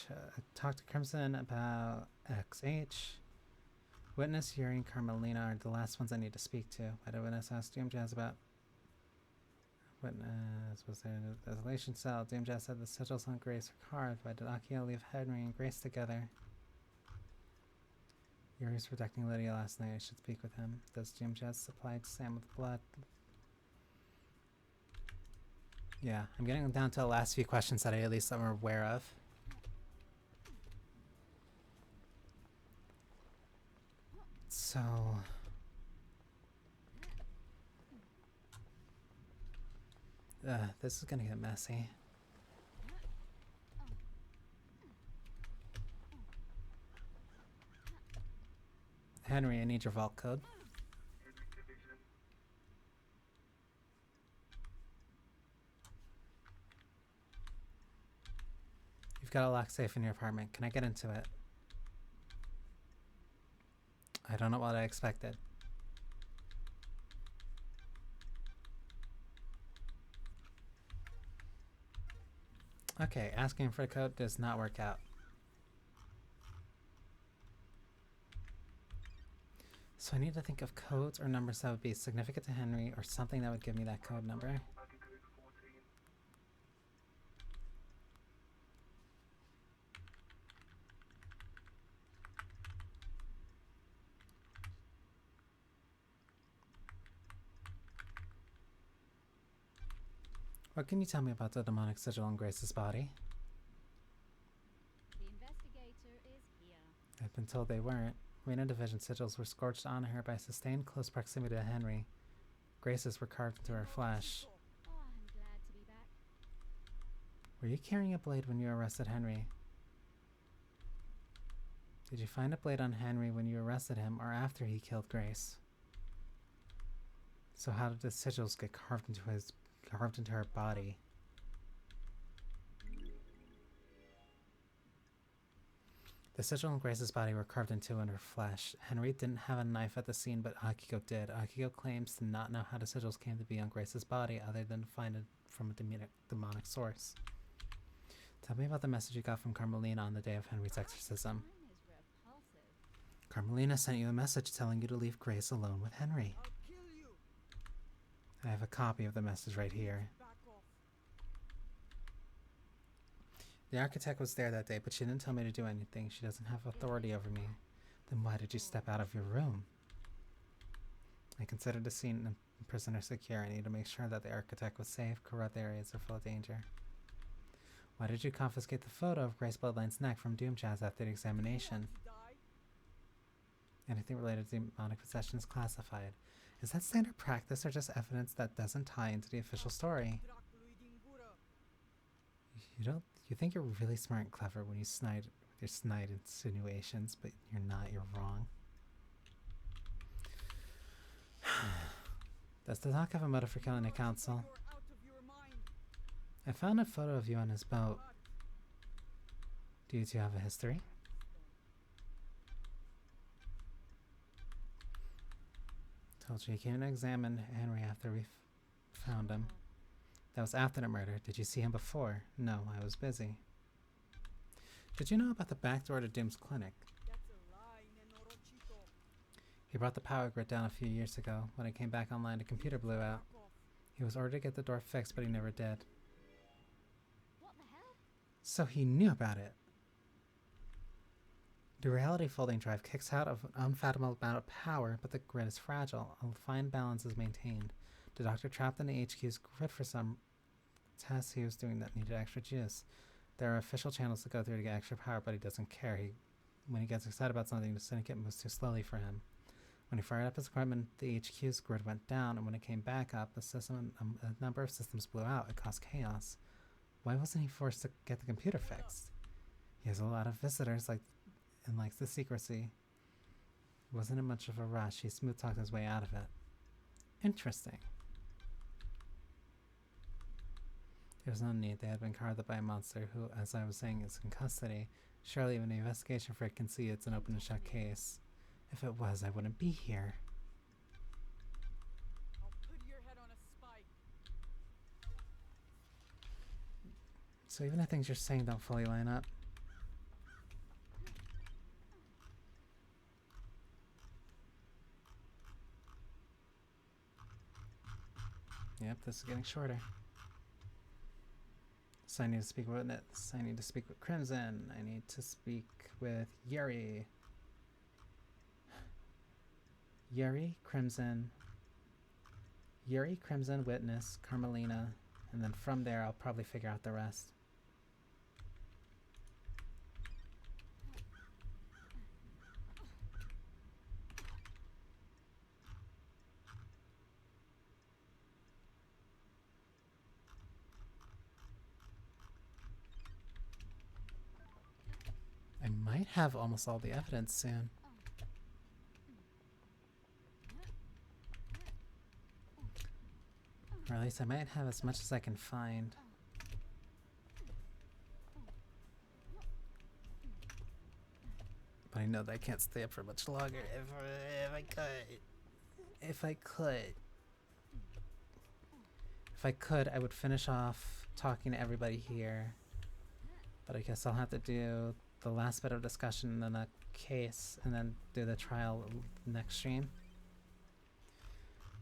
Talk to Crimson about XH. Witness, Yuri, and Carmelina are the last ones I need to speak to. Why did Witness ask Doom Jazz about... Witness, was there a isolation cell? Doom Jazz said the sigils on Grace are carved. Why did Akio leave Henry and Grace together? Yuri's protecting Lydia last night. I should speak with him. Does Doom Jazz supply Sam with blood? Yeah, I'm getting down to the last few questions that I at least am aware of. So... this is gonna get messy. Henry, I need your vault code. You've got a lock safe in your apartment. Can I get into it? I don't know what I expected. Okay, asking for a code does not work out. So I need to think of codes or numbers that would be significant to Henry or something that would give me that code number. What can you tell me about the demonic sigil on Grace's body? The investigator is here. I've been told they weren't. Rena Division sigils were scorched on her by sustained close proximity to Henry. Grace's were carved into her flesh. Oh, I'm glad to be back. Were you carrying a blade when you arrested Henry? Did you find a blade on Henry when you arrested him or after he killed Grace? So how did the sigils get carved into her body? The sigil on Grace's body were carved into in her flesh. Henry didn't have a knife at the scene, but Akiko did. Akiko claims to not know how the sigils came to be on Grace's body other than to find it from a demonic source. Tell me about the message you got from Carmelina on the day of Henry's exorcism. Mine is repulsive. Carmelina sent you a message telling you to leave Grace alone with Henry. I'll kill you. I have a copy of the message right here. Back off. The architect was there that day, but she didn't tell me to do anything. She doesn't have authority over me. Then why did you step out of your room? I considered the scene and prisoner secure. I need to make sure that the architect was safe. Corrupt areas are full of danger. Why did you confiscate the photo of Grace Bloodline's neck from Doom Jazz after the examination? Die? Anything related to demonic possession is classified. Is that standard practice or just evidence that doesn't tie into the official story? You think you're really smart and clever when you snide with your snide insinuations, but you're not, you're wrong. Does the doc have a motive for killing the council? I found a photo of you on his boat. Do you two have a history? Told you he came to examine Henry after we found him. That was after the murder. Did you see him before? No, I was busy. Did you know about the back door to Doom's clinic? He brought the power grid down a few years ago. When it came back online, the computer blew out. He was ordered to get the door fixed, but he never did. What the hell? So he knew about it. The reality folding drive kicks out of an unfathomable amount of power, but the grid is fragile. A fine balance is maintained. The doctor trapped in the HQ's grid for some tests he was doing that needed extra juice. There are official channels to go through to get extra power, but he doesn't care. When he gets excited about something, the syndicate moves too slowly for him. When he fired up his equipment, the HQ's grid went down, and when it came back up, the system, a number of systems blew out. It caused chaos. Why wasn't he forced to get the computer fixed? He has a lot of visitors, and likes the secrecy. Wasn't it much of a rush? He smooth talked his way out of it. Interesting. There's no need. They had been carved by a monster who, as I was saying, is in custody. Surely even the investigation for it can see it's an open and shut case. If it was, I wouldn't be here. I'll put your head on a spike. So even the things you're saying don't fully line up. Yep, this is getting shorter. So I need to speak with Witness. I need to speak with Crimson. I need to speak with Yuri. Yuri, Crimson, Witness, Carmelina, and then from there I'll probably figure out the rest. I might have almost all the evidence soon. Or at least I might have as much as I can find. But I know that I can't stay up for much longer if I could. If I could, I would finish off talking to everybody here. But I guess I'll have to do the last bit of discussion and then a case and then do the trial next stream.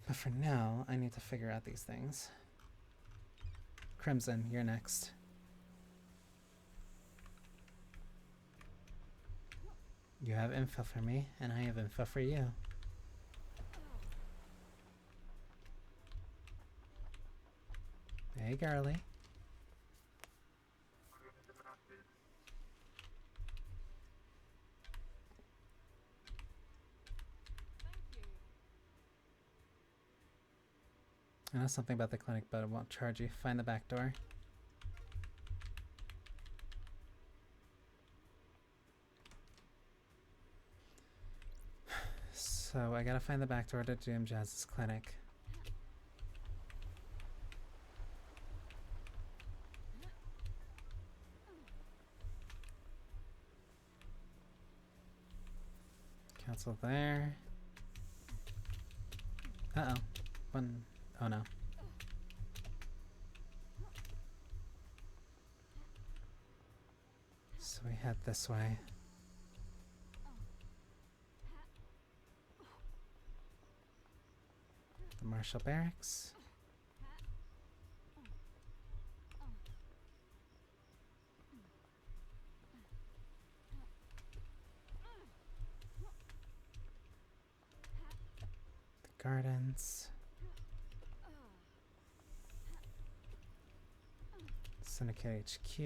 But for now, I need to figure out these things. Crimson, you're next. You have info for me, and I have info for you. Hey, girly. I know something about the clinic, but it won't charge you. Find the back door. So I gotta find the back door to Doom Jazz's clinic. Council there. Uh-oh. Oh no. So we head this way. The Marshal Barracks. The Gardens. Syndicate HQ.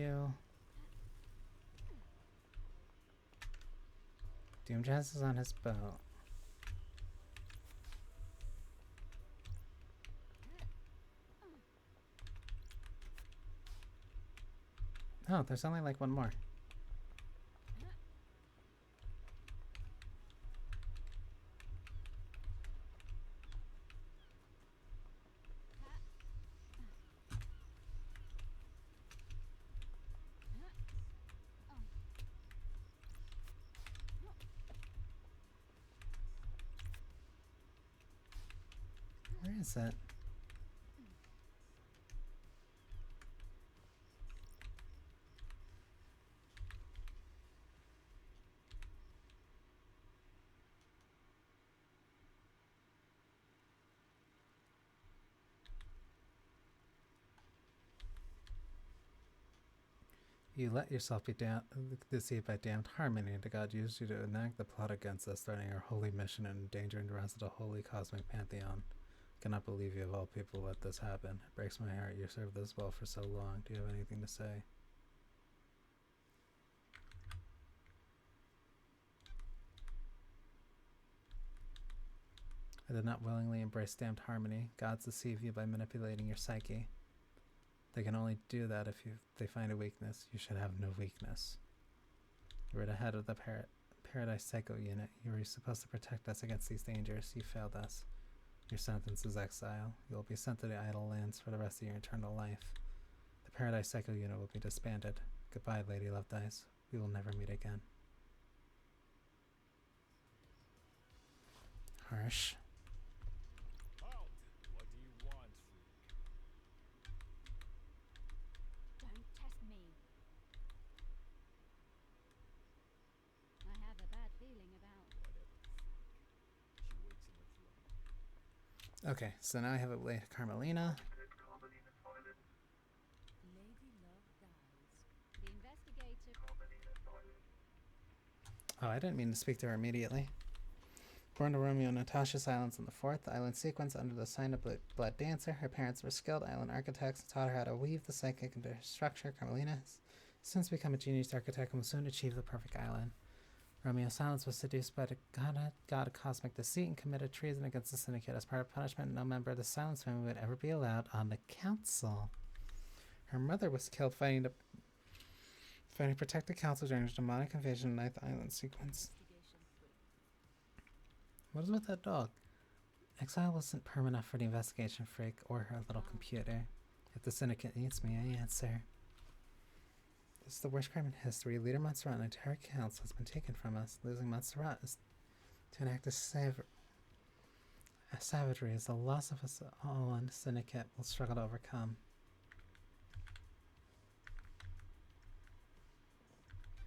Doom Jazz is on his boat. Oh, there's only like one more. Where is it? You let yourself be deceived by damned harmony, and God used you to enact the plot against us, threatening our holy mission and endangering the rest of the holy cosmic pantheon. I cannot believe you of all people let this happen. It breaks my heart. You served this well for so long. Do you have anything to say? I did not willingly embrace damned harmony. Gods deceive you by manipulating your psyche. They can only do that if they find a weakness. You should have no weakness. You were the head of the Paradise Psycho Unit. You were supposed to protect us against these dangers. You failed us. Your sentence is exile. You will be sent to the Idle Lands for the rest of your eternal life. The Paradise Psycho Unit will be disbanded. Goodbye, Lady Love Dice. We will never meet again. Harsh. Halt! What do you want, fool? Don't test me. I have a bad feeling about. Whatever. She waits in her throne. Okay, so now I have a Lady Carmelina. Lady Love dies. The investigator. Oh, I didn't mean to speak to her immediately. Born to Romeo and Natasha's Islands on the 4th island sequence under the sign of Blood Dancer, her parents were skilled island architects and taught her how to weave the psychic into her structure. Carmelina has since become a genius architect and will soon achieve the perfect island. Romeo's silence was seduced by the god of cosmic deceit and committed treason against the syndicate. As part of punishment, no member of the Silence family would ever be allowed on the council. Her mother was killed fighting to protect the council during the demonic invasion of Ninth Island sequence. Investigation 3. What is with that dog? Exile wasn't permanent enough for the investigation freak or her little computer. If the syndicate needs me, I answer. This is the worst crime in history. Leader Montserrat and the entire council has been taken from us. Losing Montserrat is to enact a savagery is the loss of us all, and the syndicate will struggle to overcome.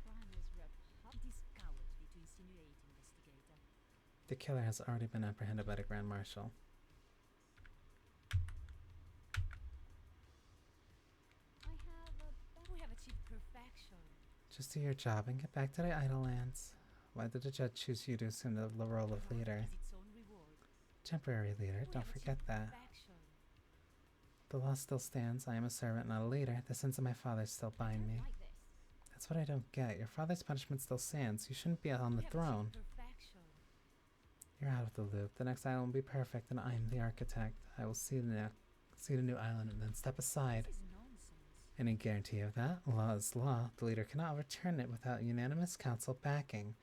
Crime is It is cowardly to insinuate, investigator. The killer has already been apprehended by the Grand Marshal. We have achieved perfection. Just do your job and get back to the Idle Lands. Why did the judge choose you to assume the role of leader? Has its own reward. Temporary leader, We don't have forget achieved that. perfection. The law still stands. I am a servant, not a leader. The sins of my father still bind me. Like this. That's what I don't get. Your father's punishment still stands. You shouldn't be on the We have throne. achieved perfection. You're out of the loop. The next island will be perfect, and I'm the architect. I will see the new island and then step aside. This is nonsense. Any guarantee of that? Law is law. The leader cannot overturn it without unanimous council backing.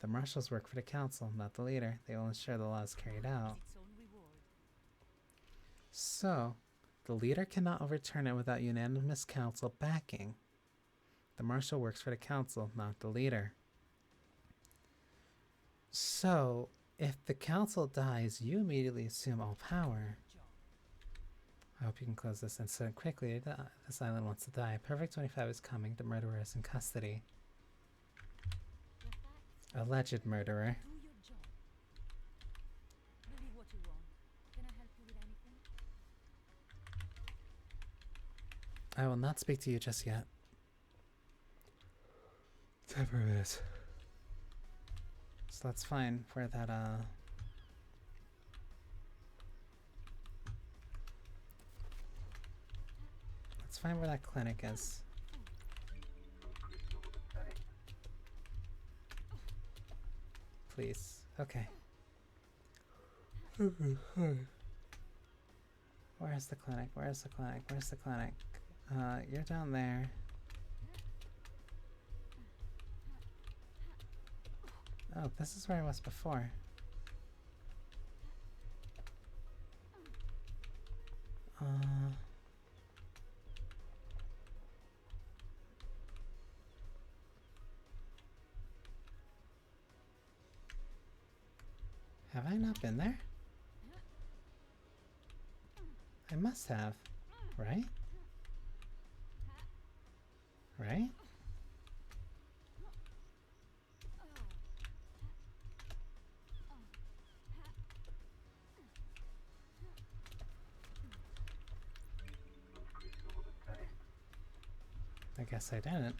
The marshals work for the council, not the leader. They will ensure the law is carried out. Has its own reward. So, the leader cannot overturn it without unanimous council backing. The marshal works for the council, not the leader. So, if the council dies, you immediately assume all power. Job. I hope you can close this incident quickly. This island wants to die. Perfect 25 is coming. The murderer is in custody. The facts. Alleged murderer. Do your job. Believe what you want. Can I help you with anything? I will not speak to you just yet. Temperament. So that's fine for that, That's fine where that clinic is. Please. Okay. Where's the clinic? Where's the clinic? Where's the clinic? You're down there. Oh, this is where I was before. Have I not been there? I must have, right? Right? I guess I didn't.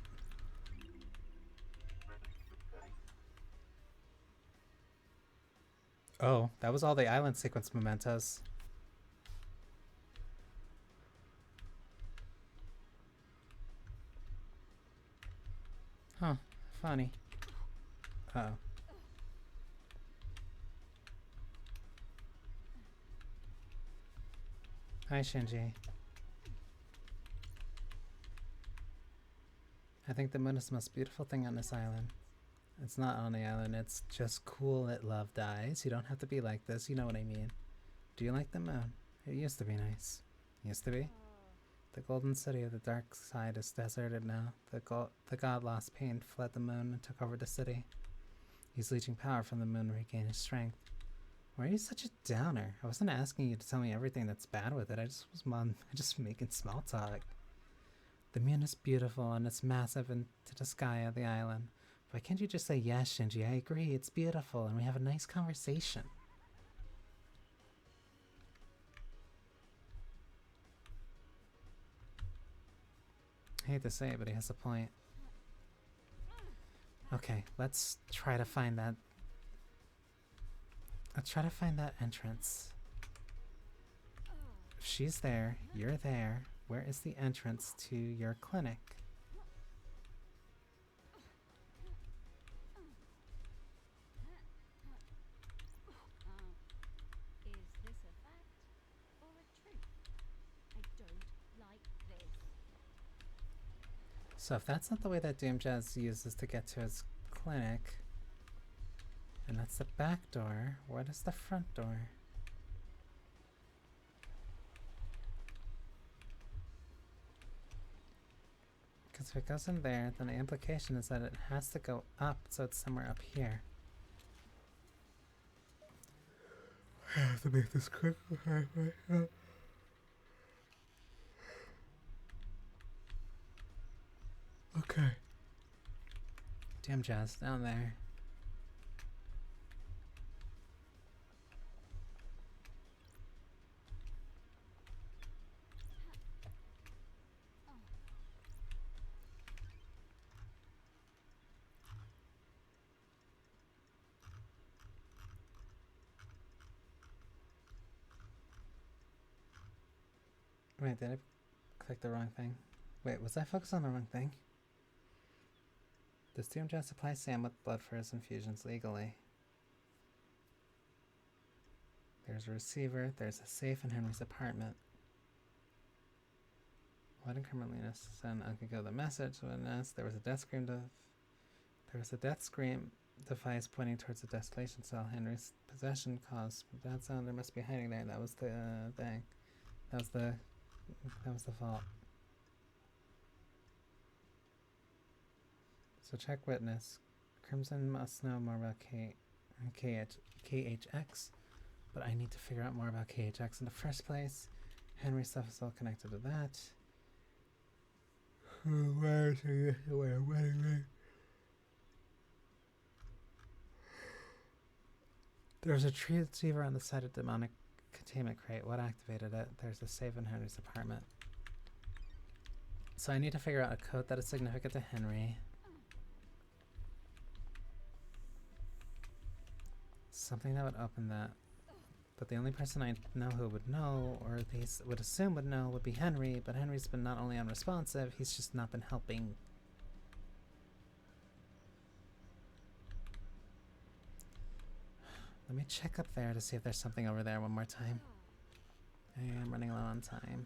Oh, that was all the island sequence mementos. Huh, funny. Uh-oh. Hi, Shinji. I think the moon is the most beautiful thing on this island. It's not on the island, it's just cool that love dies. You don't have to be like this, you know what I mean. Do you like the moon? It used to be nice. Used to be? The golden city of the dark side is deserted now. The god lost pain, fled the moon, and took over the city. He's leeching power from the moon to regain his strength. Why are you such a downer? I wasn't asking you to tell me everything that's bad with it. I just making small talk. The moon is beautiful and it's massive into the sky of the island. Why can't you just say, yes, Shinji, I agree, it's beautiful, and we have a nice conversation? I hate to say it, but he has a point. Okay, let's try to find that. Let's try to find that entrance. If she's there, you're there. Where is the entrance to your clinic? Is this a fact or a truth? I don't like this. So if that's not the way that Doom Jazz uses to get to his clinic, and that's the back door, what is the front door? Because if it goes in there, then the implication is that it has to go up, so it's somewhere up here. I have to make this quick. Okay. Damn Jazz, down there. Wait, did I click the wrong thing? Wait, was I focused on the wrong thing? Does Doom Jazz supply Sam with blood for his infusions legally? There's a receiver, there's a safe in Henry's apartment. What did Carmelina send Uncle Go the message? Witness, there was a death scream device pointing towards the desolation cell. Henry's possession caused that sound. There must be hiding there. That was the thing. That was the fault. So check witness. Crimson must know more about KHX, but I need to figure out more about KHX in the first place. Henry's stuff is all connected to that. Where is he? Where wedding? There's a receiver on the side of demonic containment crate. What activated it? There's a safe in Henry's apartment. So I need to figure out a code that is significant to Henry. Something that would open that. But the only person I know who would know, or at least would assume would know, would be Henry. But Henry's been not only unresponsive, he's just not been helping. Let me check up there to see if there's something over there one more time. I am running low on time.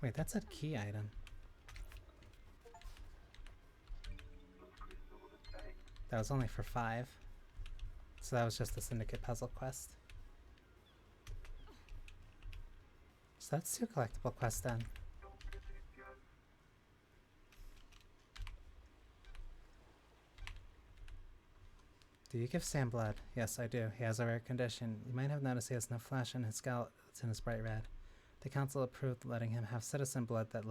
Wait, that's a key item. That was only for 5. So that was just the Syndicate puzzle quest. So that's 2 collectible quests done. Do you give Sam blood? Yes, I do. He has a rare condition. You might have noticed he has no flesh in his skeleton is bright red. The council approved letting him have citizen blood that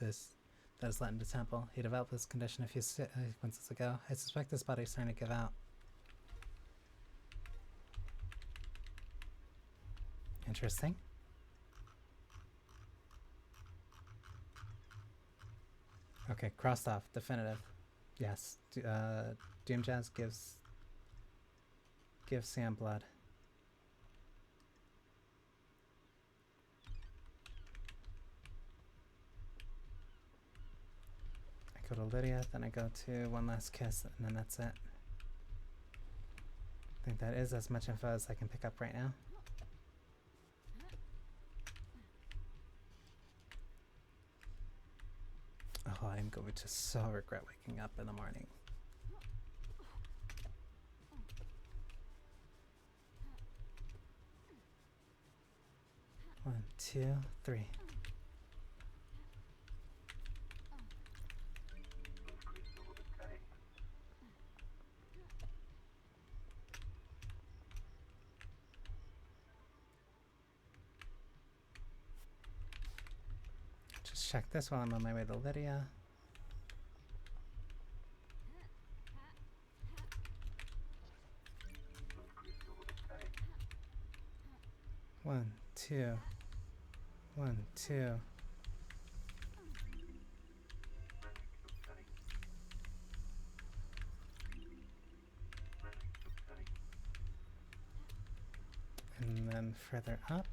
is let into temple. He developed this condition a few sequences ago. I suspect his body's starting to give out. Interesting. Okay, crossed off. Definitive. Yes. Doom Jazz gives Sam blood. I go to Lydia, then I go to One Last Kiss, and then that's it. I think that is as much info as I can pick up right now. Oh, I'm going to so regret waking up in the morning. One, two, three. Just check this while I'm on my way to Lydia. One, two. 1, 2. And then further up.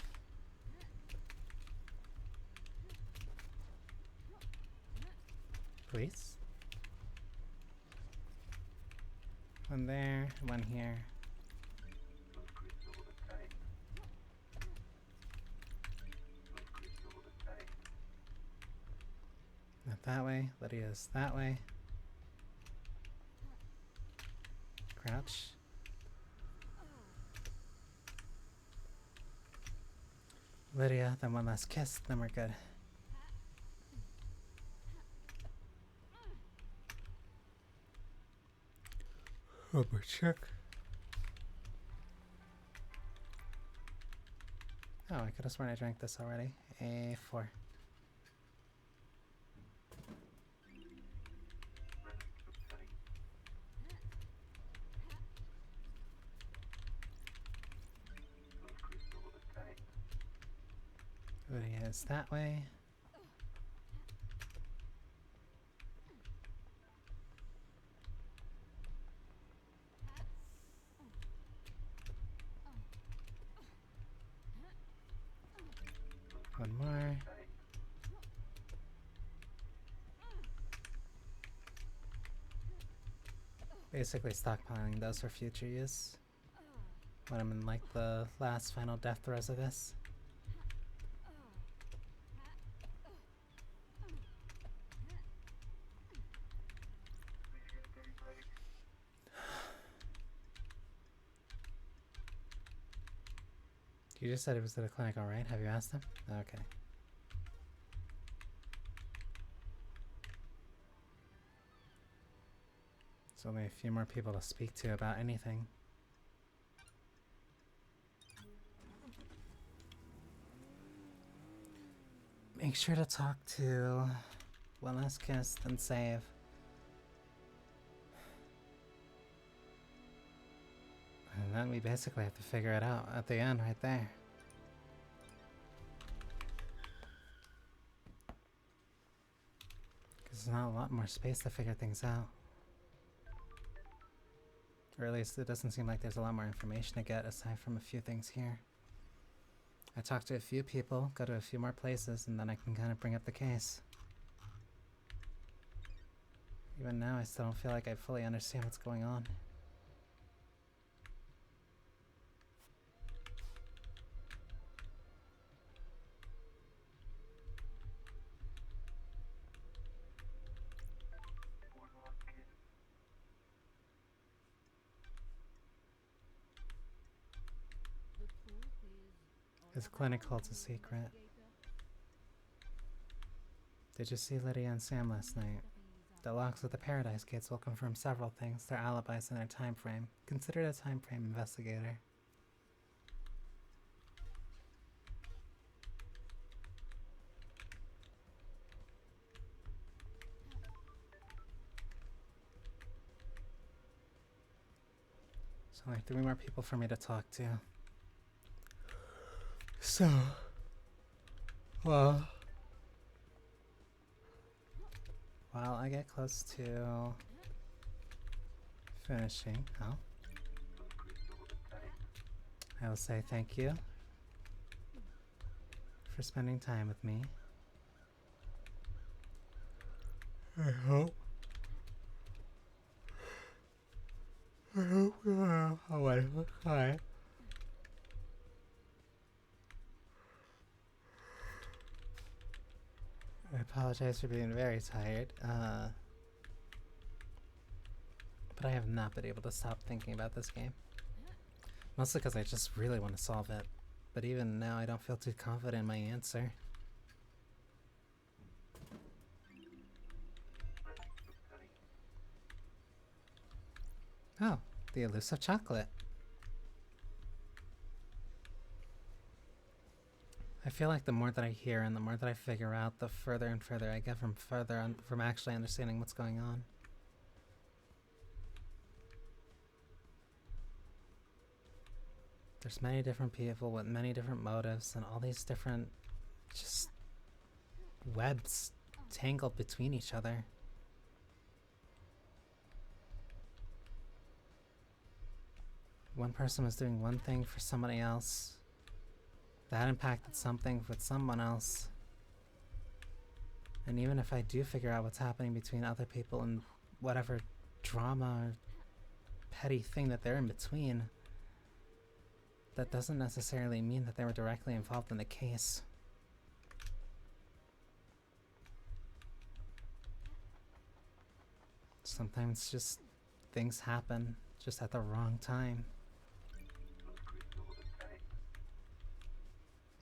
Please. One there, one here. Not that way. Lydia's that way. Crouch. Lydia, then one last kiss, then we're good. Rubber check. Oh, I could have sworn I drank this already. A4. Lydia is that way. One more. Basically stockpiling those for future use. When I'm in like the last final death throes of this. You just said he was at a clinic, alright? Have you asked him? Okay. There's only a few more people to speak to about anything. Make sure to talk to One Last Kiss, then save. And then we basically have to figure it out at the end right there. Because there's not a lot more space to figure things out. Or at least it doesn't seem like there's a lot more information to get aside from a few things here. I talked to a few people, go to a few more places, and then I can kind of bring up the case. Even now I still don't feel like I fully understand what's going on. His clinic holds a secret. Did you see Lydia and Sam last night? The locks at the Paradise Gates will confirm several things, their alibis and their time frame. Consider it a time frame investigator. So only 3 more people for me to talk to. So, well, while I get close to finishing, I will say thank you for spending time with me. I hope you have a wonderful time. I apologize for being very tired, but I have not been able to stop thinking about this game. Mostly because I just really want to solve it, but even now I don't feel too confident in my answer. Oh, the elusive chocolate. I feel like the more that I hear and the more that I figure out, the further and further I get from actually understanding what's going on. There's many different people with many different motives and all these different just webs tangled between each other. One person was doing one thing for somebody else. That impacted something with someone else. And even if I do figure out what's happening between other people and whatever drama or petty thing that they're in between, that doesn't necessarily mean that they were directly involved in the case. Sometimes just things happen just at the wrong time.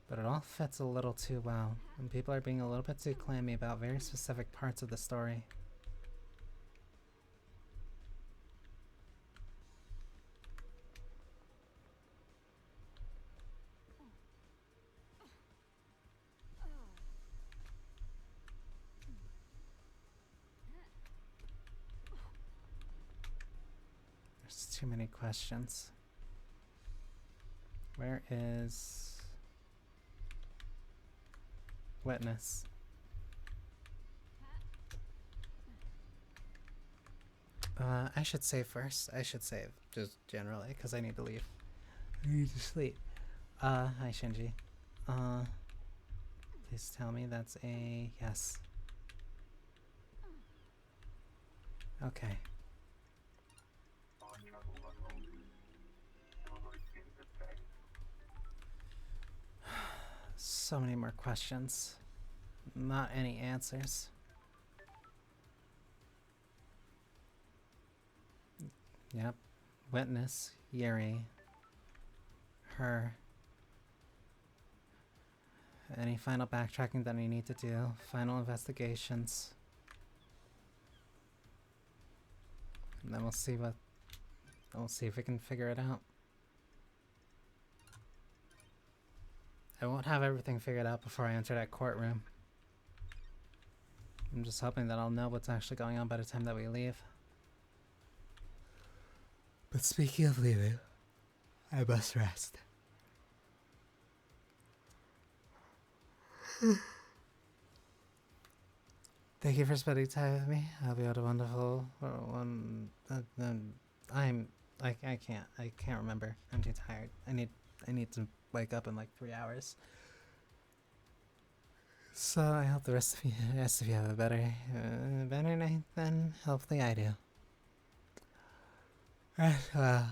But it all fits a little too well, and people are being a little bit too clammy about very specific parts of the story. There's too many questions. Where is witness? I should save first. I should save, just generally, because I need to leave. I need to sleep. Hi Shinji. Please tell me that's a yes. Okay. So many more questions. Not any answers. Yep. Witness, Yuri. Her. Any final backtracking that I need to do. Final investigations. And then we'll see if we can figure it out. I won't have everything figured out before I enter that courtroom. I'm just hoping that I'll know what's actually going on by the time that we leave. But speaking of leaving, I must rest. Thank you for spending time with me. I hope you had a wonderful one. I can't remember. I'm too tired. I need to wake up in like 3 hours. So I hope the rest of you have a better night than hopefully I do. Alright, well,